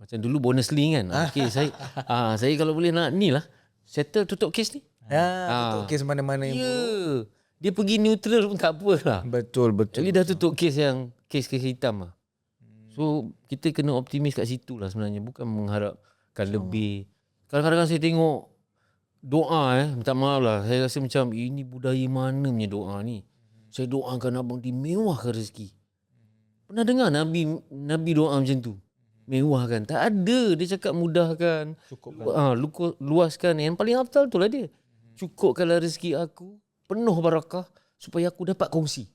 Macam dulu bonus link kan. Okay, saya kalau boleh nak ni lah, settle tutup kes ni.
Tutup kes mana-mana yang buruk.
Dia pergi neutral pun tak apa lah.
Betul.
Jadi dah tutup kes yang kes hitam lah. So kita kena optimis kat situ lah sebenarnya. Bukan mengharapkan lebih. Kadang-kadang saya tengok doa minta maaf lah. Saya rasa macam ini budaya mana punya doa ni. Saya doakan abang dimewahkan rezeki. Pernah dengar Nabi doa macam tu? Mewahkan. Tak ada. Dia cakap mudahkan. Cukupkan. Luaskan. Yang paling afdal tu lah dia. Cukupkanlah rezeki aku. Penuh barakah. Supaya aku dapat kongsi.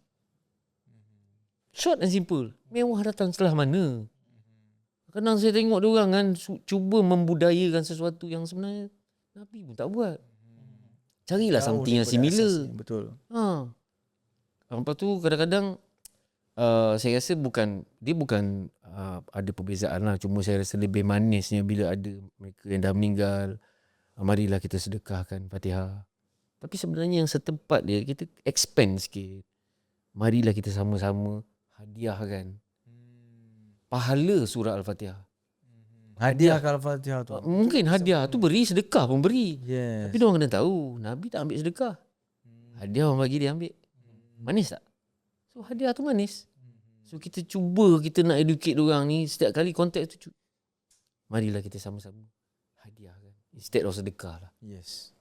Short and simple. Mewah datang setelah mana? Kadang saya tengok dia orang kan cuba membudayakan sesuatu yang sebenarnya Nabi pun tak buat. Carilah something yang similar.
Betul.
Lepas tu kadang-kadang saya rasa dia bukan ada perbezaan lah. Cuma saya rasa lebih manisnya bila ada mereka yang dah meninggal. Marilah kita sedekahkan Fatihah. Tapi sebenarnya yang setempat dia, kita expand sikit. Marilah kita sama-sama hadiahkan pahala surah Al-Fatihah.
Hadiah Al-Fatihah tu.
Mungkin hadiah tu beri, sedekah pun beri.
Yes.
Tapi diorang kena tahu, Nabi tak ambil sedekah. Hadiah orang bagi dia ambil. Manis tak? So hadiah tu manis. So kita cuba, kita nak educate diorang ni, setiap kali konteks tu, marilah kita sama-sama hadiahkan. Instead of sedekah lah.
Yes.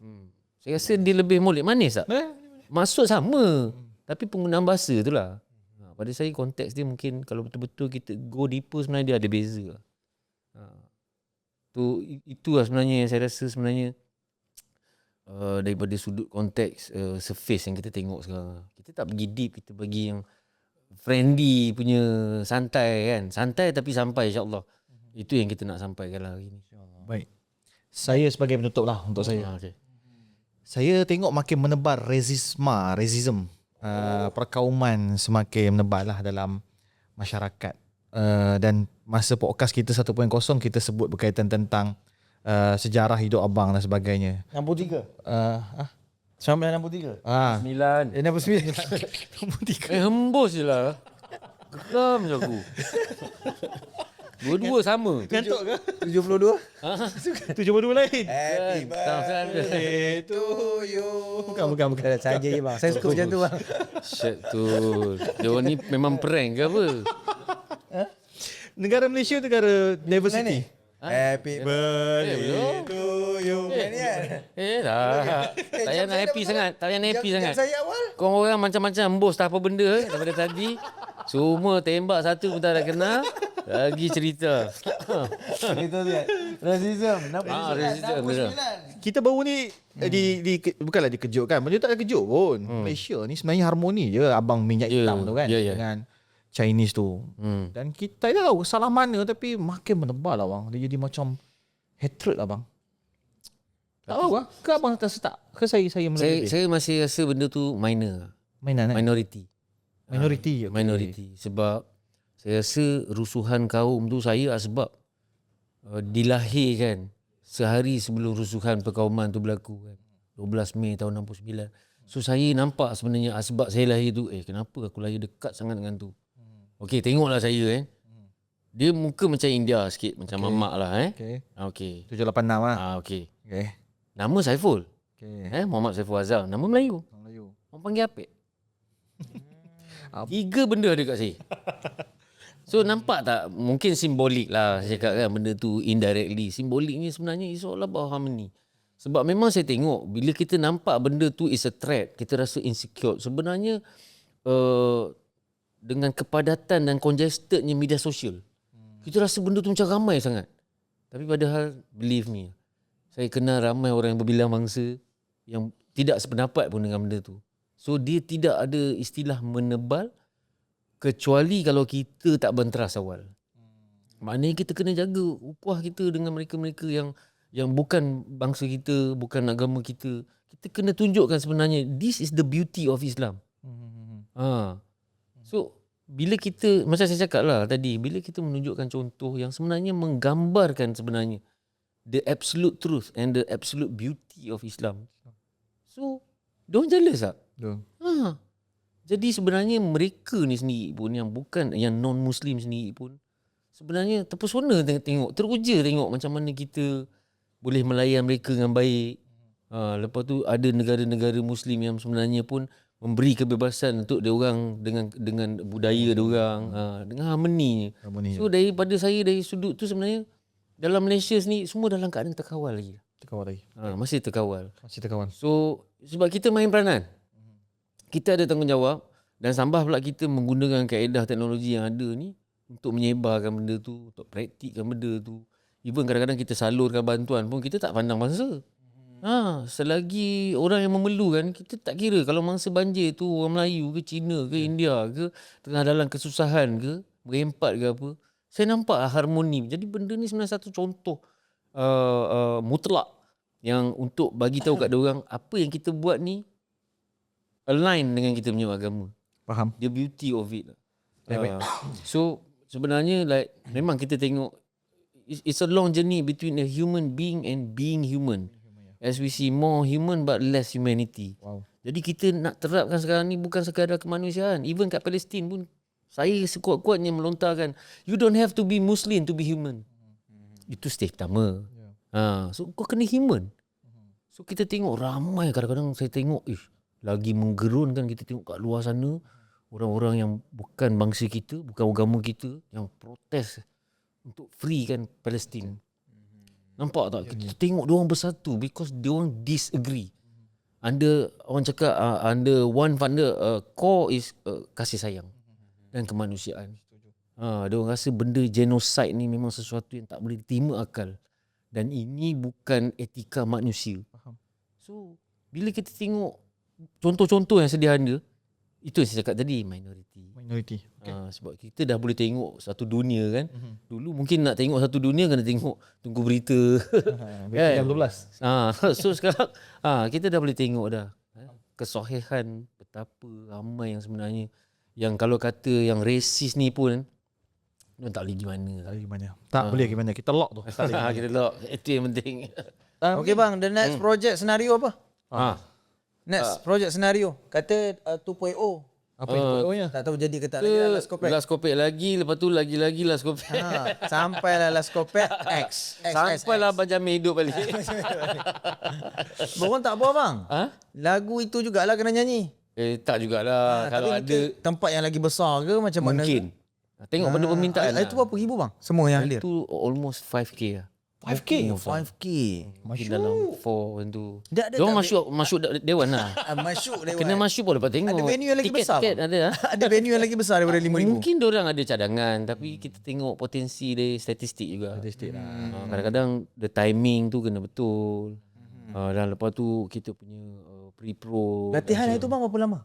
Saya rasa dia lebih molek. Manis tak? Maksud sama. Tapi penggunaan bahasa tu lah. Pada saya konteks dia mungkin kalau betul-betul kita go deeper sebenarnya dia ada beza. Itu lah sebenarnya yang saya rasa sebenarnya daripada sudut konteks surface yang kita tengok sekarang. Kita tak pergi deep, kita bagi yang friendly punya santai kan. Santai tapi sampai insyaAllah. Itu yang kita nak sampaikan lah hari ni.
Baik. Saya sebagai penutup lah untuk saya.
Okay.
Saya tengok makin menebar racism. Perkauman semakin menebal lah dalam masyarakat. Dan masa podcast kita 1.0 kita sebut berkaitan tentang sejarah hidup abang dan sebagainya.
63. 1963.
9.
69.
Hembus je lah. Geram je aku. Dua-dua sama.
Gantuk ke?
72.
72 lain.
Happy birthday to you.
Bukan.
Saja je bang. Saya suka macam tu bang.
Shit tu. Dia orang ni memang prank ke apa?
Negara Malaysia negara diversity.
Happy birthday to you.
Dah. Tak payah nak happy sangat. Tak payah nak happy sangat.
Saya awal.
Kau orang macam-macam embus tak apa benda daripada tadi. Semua tembak satu pun tak ada kenal. Lagi cerita.
Itu dia. Racism.
Racism.
Kita baru ni bukanlah dikejutkan. Benda tak ada kejut pun. Malaysia ni sebenarnya harmoni je abang minyak hitam tu kan dengan Chinese tu. Dan kita tak tahu salah mana tapi makin menebal lah bang. Dia jadi macam hatred lah bang. Tak tahu lah. Ke abang rasa tak? Ke saya melihat
Saya masih rasa benda tu minor.
mainan
Minority.
Minority.
Minority. Sebab saya rasa rusuhan kaum tu saya sebab dilahirkan sehari sebelum rusuhan perkauman tu berlaku kan. 12 Mei tahun 69. So saya nampak sebenarnya sebab saya lahir tu kenapa aku lahir dekat sangat dengan tu. Okey, tengoklah saya kan. Dia muka macam India sikit, macam mamak lah
Okay.
Okey.
786 lah.
Okey.
Okay.
Nama Saiful.
Okay.
Muhammad Saiful Azhar, nama Melayu.
Melayu.
Orang panggil Apek. 3 benda ada kat saya. So nampak tak? Mungkin simbolik lah saya cakap kan, benda tu indirectly. Simbolik ni sebenarnya is all about harmony. Sebab memang saya tengok bila kita nampak benda tu is a threat, kita rasa insecure. Sebenarnya dengan kepadatan dan congestednya media sosial, kita rasa benda tu macam ramai sangat. Tapi padahal believe me, saya kenal ramai orang yang berbilang mangsa yang tidak sependapat pun dengan benda tu. So dia tidak ada istilah menebal kecuali kalau kita tak berteras awal. Maknanya kita kena jaga ukhuwah kita dengan mereka-mereka yang bukan bangsa kita, bukan agama kita. Kita kena tunjukkan sebenarnya this is the beauty of Islam. So bila kita, macam saya cakap lah tadi, bila kita menunjukkan contoh yang sebenarnya menggambarkan sebenarnya the absolute truth and the absolute beauty of Islam, so diorang jealous tak? Jadi sebenarnya mereka ni sendiri pun yang bukan, yang non-Muslim sendiri pun sebenarnya terpesona tengok, teruja tengok macam mana kita boleh melayan mereka dengan baik. Lepas tu ada negara-negara Muslim yang sebenarnya pun memberi kebebasan untuk diorang dengan budaya diorang, dengan harmoninya. So daripada saya dari sudut tu sebenarnya dalam Malaysia sendiri semua dalam keadaan terkawal lagi. Masih terkawal. So sebab kita main peranan, kita ada tanggungjawab dan sambah pula kita menggunakan kaedah teknologi yang ada ni untuk menyebarkan benda tu, untuk praktikkan benda tu. Even kadang-kadang kita salurkan bantuan pun kita tak pandang mangsa. Selagi orang yang memerlukan, kita tak kira kalau mangsa banjir tu orang Melayu ke Cina ke India ke, tengah dalam kesusahan ke, berempat ke apa, saya nampak harmoni. Jadi benda ni sebenarnya satu contoh mutlak yang untuk bagi tahu kat diorang apa yang kita buat ni align dengan kita punya agama.
Faham.
The beauty of it. So sebenarnya like memang kita tengok it's a long journey between a human being and being human. As we see more human but less humanity. Jadi kita nak terapkan sekarang ni bukan sekadar kemanusiaan. Even kat Palestin pun saya sekuat-kuatnya melontarkan, you don't have to be Muslim to be human. Itu stage pertama. So kau kena human. So kita tengok ramai, kadang-kadang saya tengok lagi menggerunkan, kita tengok kat luar sana orang-orang yang bukan bangsa kita, bukan agama kita, yang protes untuk free kan Palestin. Nampak tak? Kita tengok diorang bersatu because diorang disagree. Orang cakap under one core is kasih sayang dan kemanusiaan. Diorang rasa benda genocide ni memang sesuatu yang tak boleh diterima akal. Dan ini bukan etika manusia. So bila kita tengok contoh-contoh yang sederhana, itu yang saya cakap tadi, minority. Okay. Sebab kita dah boleh tengok satu dunia kan. Dulu mungkin nak tengok satu dunia kena tunggu berita.
Kan? 12.
So sekarang kita dah boleh tengok dah kesahihan betapa ramai yang sebenarnya yang kalau kata yang rasis ni pun tak boleh gimana.
Tak boleh gimana. Kita lock tu.
Kita lock. Itu yang penting.
Okay bang, the next project senario apa? Next project senario kata 2.0.
Apa itu?
Tak tahu jadi ke tak lagi Last Kopek.
Last Kopek lagi, lepas tu lagi Last Kopek.
Sampailah Last Kopek X.
Sampailah Benjamin hidup balik.
Borong tak apa bang? Lagu itu jugalah kena nyanyi.
Tak jugalah. Kalau ada
tempat yang lagi besar ke macam mana?
Mungkin. Tengok pada permintaan.
Itu berapa ribu bang? Semua yang hadir.
Itu almost 5K lah.
5K.
Mungkin dalam 4 tentu.
Diorang
masuk dewan lah.
Masuk dewan.
Kena masuk pun dapat tengok.
Ada venue yang lagi besar.
Tiket ada.
Ada venue yang lagi besar daripada 5,000.
Mungkin diorang ada cadangan, tapi kita tengok potensi dari statistik juga. Kadang-kadang the timing tu kena betul. Dan lepas tu kita punya pre-pro.
Latihan itu bang berapa lama?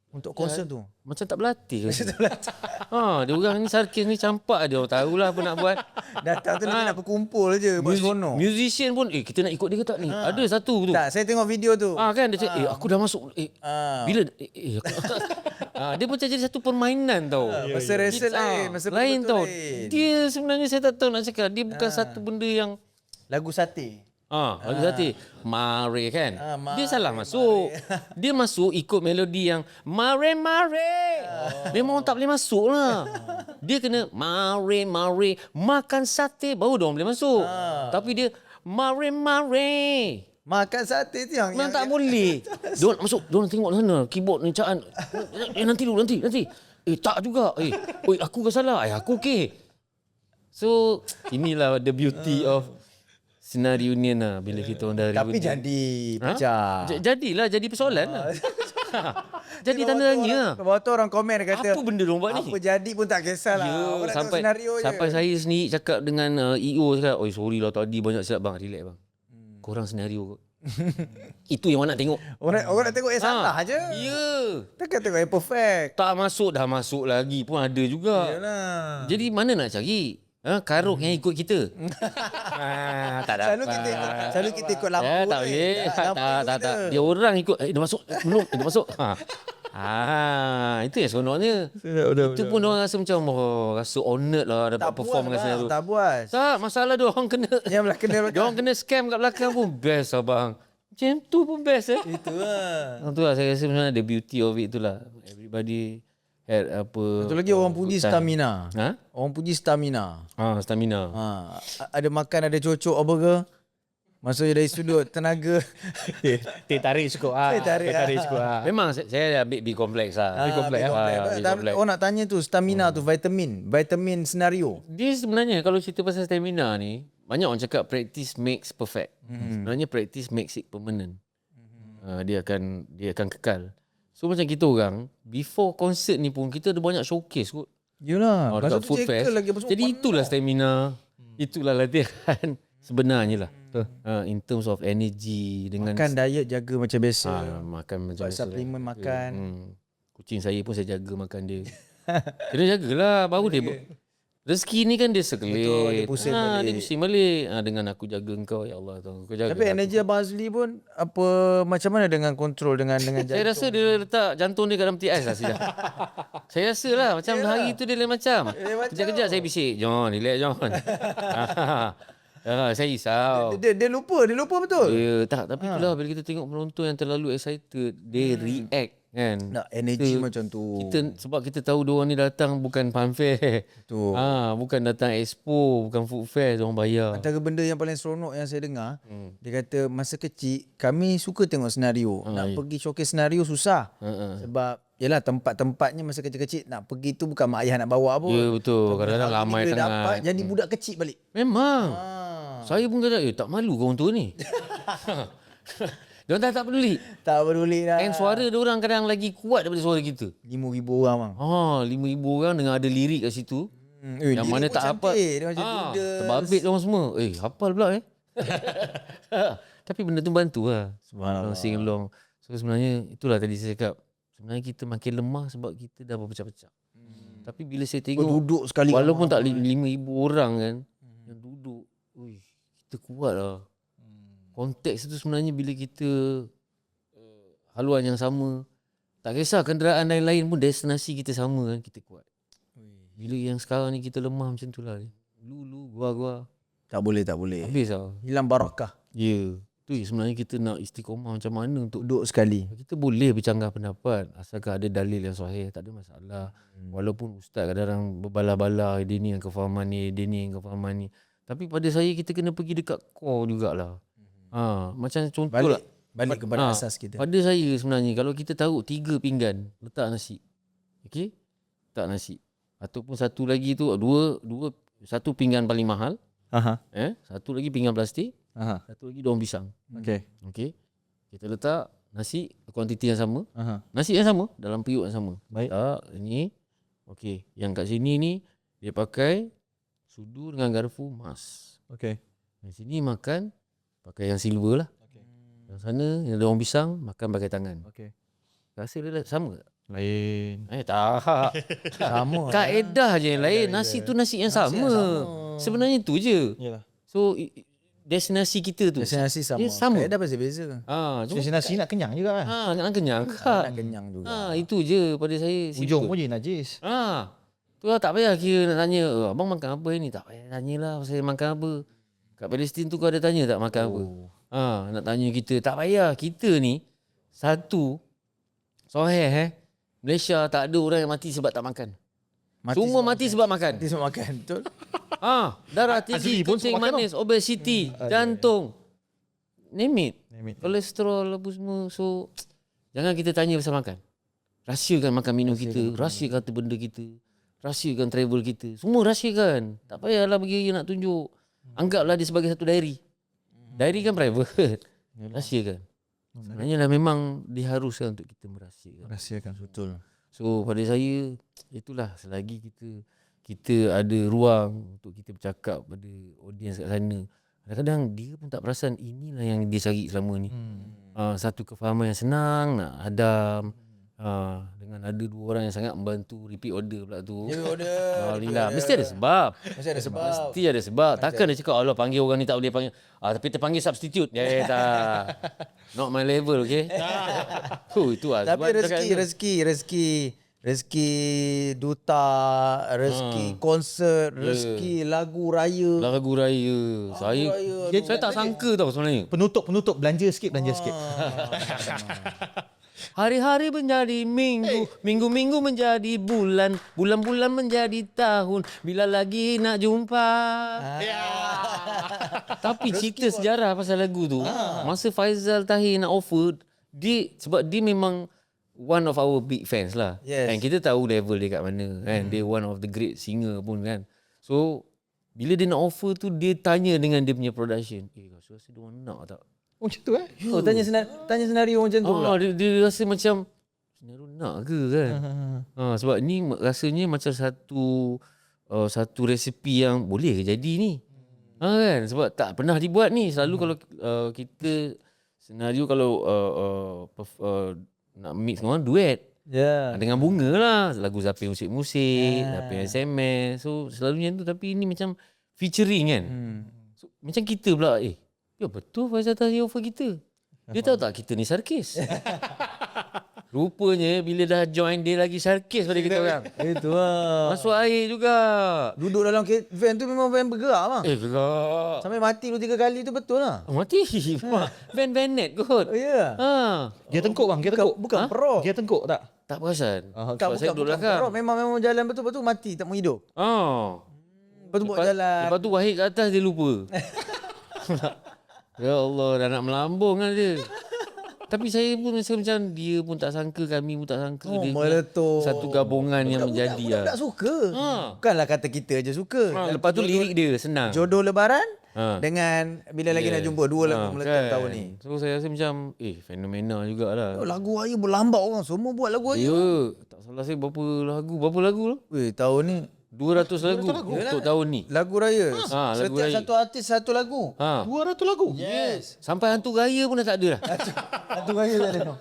Untuk konsert tu.
Macam tak berlatih. Dia orang ni sarkis ni campak dia. Orang tahulah apa nak buat.
Datang tu nak berkumpul je.
Musician pun kita nak ikut dia ke tak ni? Ada satu tu.
Tak, saya tengok video tu.
Kan dia cakap aku dah masuk. Bila dia macam jadi satu permainan tau.
Masa rehearsal
lain tau. Dia sebenarnya saya tak tahu nak cakap. Dia bukan satu benda yang
lagu sate.
Lagu sate Mare kan. Dia salah masuk. Dia masuk ikut melodi yang Mare. Memang orang tak boleh masuk lah. Dia kena Mare makan sate baru dia orang boleh masuk. Tapi dia Mare
Makan sate tu yang
Memang tak boleh. Diorang nak masuk, diorang tengok sana keyboard ni caan. Nanti dulu, nanti. Tak juga. Oi, aku ke salah? Aku okey. So, inilah the beauty of senario ni lah bila kita orang dah
Tapi
ribut.
jadi pecah.
Jadilah, jadi persoalan lah. Jadi tanda tanya.
Lepas tu orang komen dia kata,
Apa benda diorang buat ni?
apa jadi pun tak kisahlah.
Ya,
Orang nak tengok
sampai
senario je.
sampai saya sendiri cakap dengan EO cakap, "Oi, sorry lah tadi banyak silap bang, relax bang. Korang senario kot." Itu yang orang nak tengok.
Orang nak tengok yang salah je.
Ya.
Takkan tengok yang perfect.
Tak masuk dah masuk lagi pun ada juga.
Yalah.
Jadi mana nak cari? Karuk yang ikut kita. Tak dapat.
Selalu kita ikut lampu.
Tak boleh. Tak. Dia orang ikut. Dia masuk. Belum. Dia masuk. Itu yang seronoknya. Itu pun orang rasa macam rasa honoured lah dapat
Tak
perform dengan senario.
Tak puas.
Tak, masalah dia orang kena.
Yang belah kena
Dia orang kena scam kat belakang pun best lah bang. Macam tu pun best
Itulah.
Itulah saya rasa sebenarnya the beauty of it itulah. Everybody had apa.
Betul lagi orang puji stamina.
Ha?
Orang puji stamina.
Stamina.
Ada makan, ada cocok apa ke. Maksudnya dari sudut tenaga.
Teh tarik cukup.
Teh tarik
cukup.
Memang saya ambil B kompleks lah.
B kompleks. Orang nak tanya tu stamina tu vitamin senario.
Dia sebenarnya kalau cerita pasal stamina ni, banyak orang cakap practice makes perfect. Sebenarnya practice makes it permanent. Dia akan kekal. So macam kita orang, before concert ni pun kita ada banyak showcase kot.
Yalah.
Dekat food fest. Jadi itulah stamina. Itulah latihan sebenarnya lah. In terms of energy dengan
Makan diet jaga macam biasa.
makan macam
Buat suplemen makan.
Kucing saya pun saya jaga makan dia. Kena jagalah baru dia rezeki ni kan dia sekelit.
Betul, dia pusing balik.
Dia pusing balik. Dengan aku jaga engkau ya Allah kau jaga.
Tapi energi Abang Azli pun apa macam mana dengan kontrol dengan
saya
jantung?
rasa dia letak jantung dia kat dalam peti ais lah sudah. Saya rasa lah macam hari tu dia lain macam. Kejap-kejap saya bisik, "John, relax John." Saya risau.
Dia lupa betul.
Tapi itulah bila kita tengok penonton yang terlalu excited, they react kan.
Nak energi macam tu.
Sebab kita tahu diorang ni datang bukan funfair.
Betul.
Bukan datang expo, bukan food fair, diorang bayar.
Antara benda yang paling seronok yang saya dengar, dia kata masa kecil kami suka tengok senario. Nak pergi showcase senario susah. Sebab yalah tempat-tempatnya masa kecil-kecil nak pergi tu bukan mak ayah nak bawa pun.
Ya betul. Kadang-kadang ramai
bila
sangat.
dapat jadi budak kecil balik.
Memang. Saya pun kata, tak malu kau orang tua ni. Diorang tak peduli.
Tak peduli dah.
And suara diorang kadang lagi kuat daripada suara kita.
5,000 orang bang.
5,000 orang dengan ada lirik kat situ. Yang mana tak hafal.
Dia macam
terbabit diorang semua. Hafal pula Tapi benda tu bantu lah.
Subhanallah.
Sing along. So sebenarnya itulah tadi saya cakap. Sebenarnya kita makin lemah sebab kita dah berpecah-pecah. Tapi bila saya tengok
duduk sekali
walaupun tak 5,000 orang kan yang duduk, kita kuat lah. Konteks itu sebenarnya bila kita haluan yang sama, tak kisah kenderaan lain-lain pun destinasi kita sama kan, kita kuat. Bila yang sekarang ni kita lemah macam tu lah. Lu gua
Tak boleh.
habis lah.
Hilang barakah.
Ya. Tu sebenarnya kita nak istiqomah macam mana untuk
Duduk sekali.
kita boleh bercanggah pendapat asalkan ada dalil yang sahih, tak ada masalah. Walaupun ustaz kadang-kadang berbalah-balah, dia ni yang kefahaman ni, dia ni yang kefahaman ni. Tapi pada saya kita kena pergi dekat core jugalah. Macam contoh lah.
Balik kepada asas kita.
Pada saya sebenarnya kalau kita taruh 3 pinggan letak nasi. Okey? Letak nasi. Ataupun satu lagi tu satu pinggan paling mahal. Satu lagi pinggan plastik. Satu lagi daun pisang. Okey. Kita letak nasi kuantiti yang sama. Nasi yang sama dalam periuk yang sama.
Baik.
Ini. Okey. Yang kat sini ni dia pakai sudu dengan garpu emas.
Okey.
Yang sini makan pakai yang silver lah. Yang sana yang daun pisang makan pakai tangan.
Okey.
Rasa dia sama tak?
Lain.
Tak.
Sama.
Kaedah je yang lain. Nasi tu nasi yang sama. Sebenarnya tu je.
Yalah.
So destinasi kita tu.
Destinasi sama.
Dia sama.
Kaedah beza-beza.
Destinasi nak kenyang juga kan.
Nak kenyang.
Nak kenyang juga.
Itu je pada saya.
Ujung pun je najis.
Tu lah tak payah kira nak tanya, abang makan apa ni? Tak payah tanyalah saya makan apa. Kat Palestin tu kau ada tanya tak makan apa? Nak tanya kita. Tak payah. Kita ni satu soheh Malaysia tak ada orang yang mati sebab tak makan. Semua mati sebab makan.
Mati sebab makan. Betul.
Darah tinggi,
Azli pun
kencing
sebab makan
manis, obesity, jantung. name it. Kolesterol apa semua. So jangan kita tanya pasal makan. Rahsiakan makan minum kita, rahsiakan harta benda kita, rahsiakan travel kita. Semua rahsiakan. Tak payahlah bagi dia nak tunjuk. Anggaplah dia sebagai satu diary. Diary kan private. Rahsiakan. Sebenarnya lah memang diharuskan untuk kita merahsiakan.
Rahsiakan.
Betul.
So pada saya itulah, selagi kita ada ruang untuk kita bercakap pada audiens kat sana, kadang-kadang dia pun tak perasan inilah yang dia cari selama ni. Satu kefahaman yang senang, nak hadam, dengan ada dua orang yang sangat membantu repeat order pula tu. Alhamdulillah. Mesti ada sebab. Mesti ada sebab. Takkan dia cakap Allah panggil orang ni tak boleh panggil. Tapi terpanggil substitute. Tak. Not my level, okay? Itu lah.
Tapi rezeki duta, rezeki konsert, rezeki lagu raya.
Lagu raya. Saya tak sangka tau sebenarnya.
Penutup belanja sikit.
Hari-hari menjadi minggu, minggu-minggu menjadi bulan, bulan-bulan menjadi tahun. Bila lagi nak jumpa? Tapi cerita sejarah pasal lagu tu, masa Faizal Tahir nak offer, sebab dia memang one of our big fans lah.
Yes.
And kita tahu level dia kat mana kan. Dia one of the great singer pun kan. So bila dia nak offer tu, dia tanya dengan dia punya production. Rasa dia orang nak tak?
Oh macam tu
Oh, tanya senario macam tu pula.
Dia rasa macam senario nak ke kan? Sebab ni rasanya macam satu resipi yang boleh ke jadi ni. Kan? Sebab tak pernah dibuat ni. Selalu kalau kita senario kalau nak mix dengan orang, duet. Dengan bunga lah. Lagu Zapin musik-musik, Zapin SMS. So selalunya tu. Tapi ini macam featuring kan. So, macam kita pula ya betul Faizal Tahir offer kita. Dia tahu tak kita ni sarkis. Rupanya bila dah join dia lagi sarkis pada kita orang.
Itu lah.
Masuk air juga.
Duduk dalam van tu memang van bergerak bang.
Gerak.
Sampai mati 2-3 kali tu betul lah.
Mati. Van-vanet kot.
Oh ya.
Dia tengkuk bang, dia tengkuk.
Bukan perok.
Dia tengkuk tak?
Tak perasan.
Tak,
Sebab saya duduk
bukan
belakang.
perok. Memang jalan betul-betul mati tak mau hidup. Lepas tu buat jalan.
Lepas tu Wahid kat atas dia lupa. Ya Allah, dah nak melambung kan dia. Tapi saya pun macam dia pun tak sangka, kami pun tak sangka. Dia
meletup.
satu gabungan yang menjadi lah.
Budak suka. Bukanlah kata kita je suka.
Lepas tu lirik dia senang.
Jodoh lebaran dengan bila lagi nak jumpa. Dua lagu meletup tahun ni.
So saya rasa macam fenomena jugalah.
Lagu raya berlambak orang. Semua buat lagu raya.
Ya, tak salah saya berapa lagu lah?
Weh, tahun ni
200 lagu untuk tahun ni.
lagu raya.
Lagu
Setiap
raya.
satu artis satu lagu.
200 lagu?
Yes.
Sampai hantu raya pun dah tak ada dah.
Satu raya tak ada.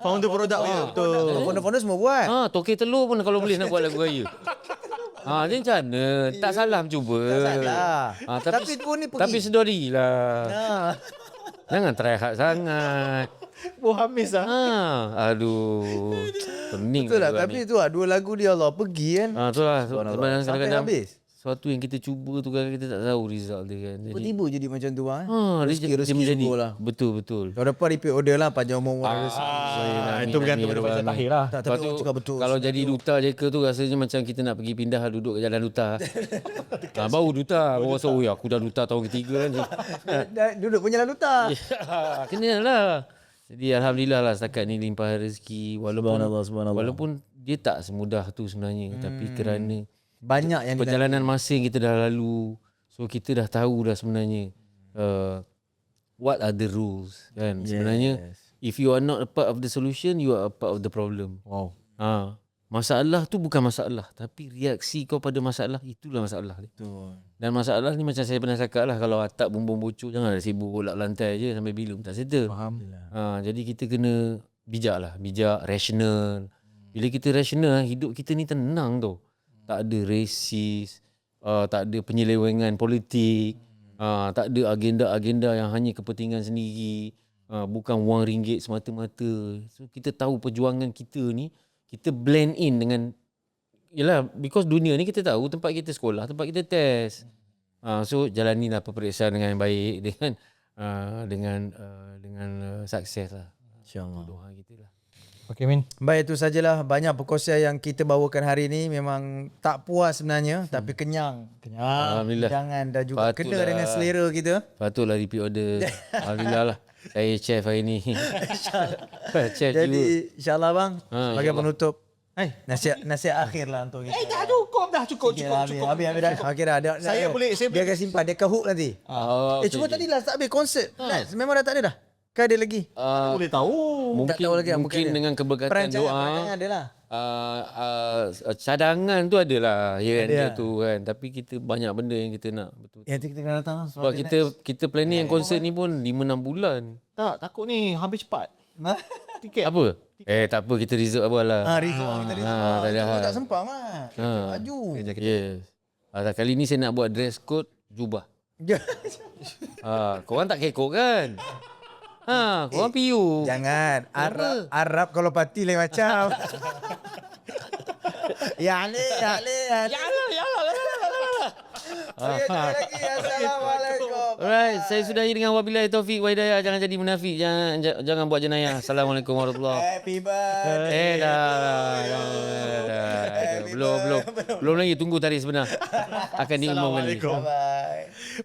Founder produk betul.
Founder semua buat.
Tokek telur pun kalau boleh nak buat lagu raya. Dia macam mana? Tak salah cuba.
Tak salah.
Tapi
pun ni pergi.
Tapi sedori lah. Jangan try hard sangat.
Hamis lah.
Aduh. Pening.
Betul lah. Tapi tu lah. Dua lagu dia Allah pergi kan.
Betul lah.
Sampai
Kadang-kadang
habis.
sesuatu yang kita cuba tu kadang kita tak tahu result dia kan.
Tiba-tiba jadi macam tu lah.
Rezeki menjadi
lah.
Betul.
Tahun depan repeat order lah. Panjang umur
Itu bergantung pada Faizal Tahir lah.
Tak,
Lepas
tapi
tu,
orang cakap betul.
kalau jadi duta JK tu rasanya macam kita nak pergi pindah duduk ke jalan duta. Baru duta. Baru rasa, aku dah duta tahun ketiga kan.
Duduk penyalan duta.
Kena lah. Jadi Alhamdulillah lah setakat ni limpah rezeki. Walaupun dia tak semudah tu sebenarnya. Tapi kerana
Banyak yang
perjalanan masing kita dah lalu. So kita dah tahu dah sebenarnya what are the rules kan. Sebenarnya if you are not a part of the solution, you are a part of the problem.
Wow.
Masalah tu bukan masalah, tapi reaksi kau pada masalah itulah masalah dia. Dan masalah ni macam saya pernah cakap lah, kalau atap bumbung bocor janganlah sibuk bolak lantai je sampai bila tak settle.
Faham.
Jadi kita kena bijak lah, rational. Bila kita rational, hidup kita ni tenang tau. Tak ada resis, tak ada penyelewengan politik, tak ada agenda-agenda yang hanya kepentingan sendiri, bukan wang ringgit semata-mata. So kita tahu perjuangan kita ni, kita blend in dengan, yelah, because dunia ni kita tahu tempat kita sekolah, tempat kita test. So jalanilah peperiksaan dengan baik, dengan sukses lah.
InsyaAllah.
Doa kita lah.
Okay, Min.
Baik, itu sajalah banyak perkongsian yang kita bawakan hari ini. Memang tak puas sebenarnya tapi kenyang.
Alhamdulillah.
Jangan dan juga kena
Patutlah.
dengan selera kita.
Patutlah repeat order. Alhamdulillah lah. Saya chef hari ni. Chef jiwa.
Jadi insyaAllah bang, sebagai
insyaAllah.
penutup,
Hey,
nasihat akhir lah untuk kita.
dah cukup dah, cukup.
Habis dah. Okey dah.
Saya boleh-
Dia akan simpan, dia akan hook nanti. Cuma tadi lah tak habis konsert. Memang dah tak ada dah. Kan ada lagi.
Boleh tahu.
Mungkin,
tak tahu lagi,
mungkin
mungkin
dengan keberkatan
Perancangan
doa.
ada lah.
Cadangan tu adalah ya kan
Ada.
dia tu kan, tapi kita banyak benda yang kita nak betul.
Yang kita kena datang.
Sebab kita planning yang konsert ni pun 5-6 bulan.
Tak, takut ni habis cepat. Tiket.
Apa? Tak apa, kita reserve awal lah.
Kita
tak ada hal.
tak sempat mah. Laju.
Yes. Kali ni saya nak buat dress code jubah. Korang tak kekok kan? Korang PU.
Jangan. Arab kalau parti lain macam. Ya Ali. Okey, terima lagi. Assalamualaikum.
Alright, saya sudahi dengan wabillahi taufik wa hidayah. Jangan jadi munafik, jangan buat jenayah. Assalamualaikum warahmatullahi.
Happy birthday.
Belum lagi, tunggu tarikh sebenar. Akan diumumkan lagi.
Bye.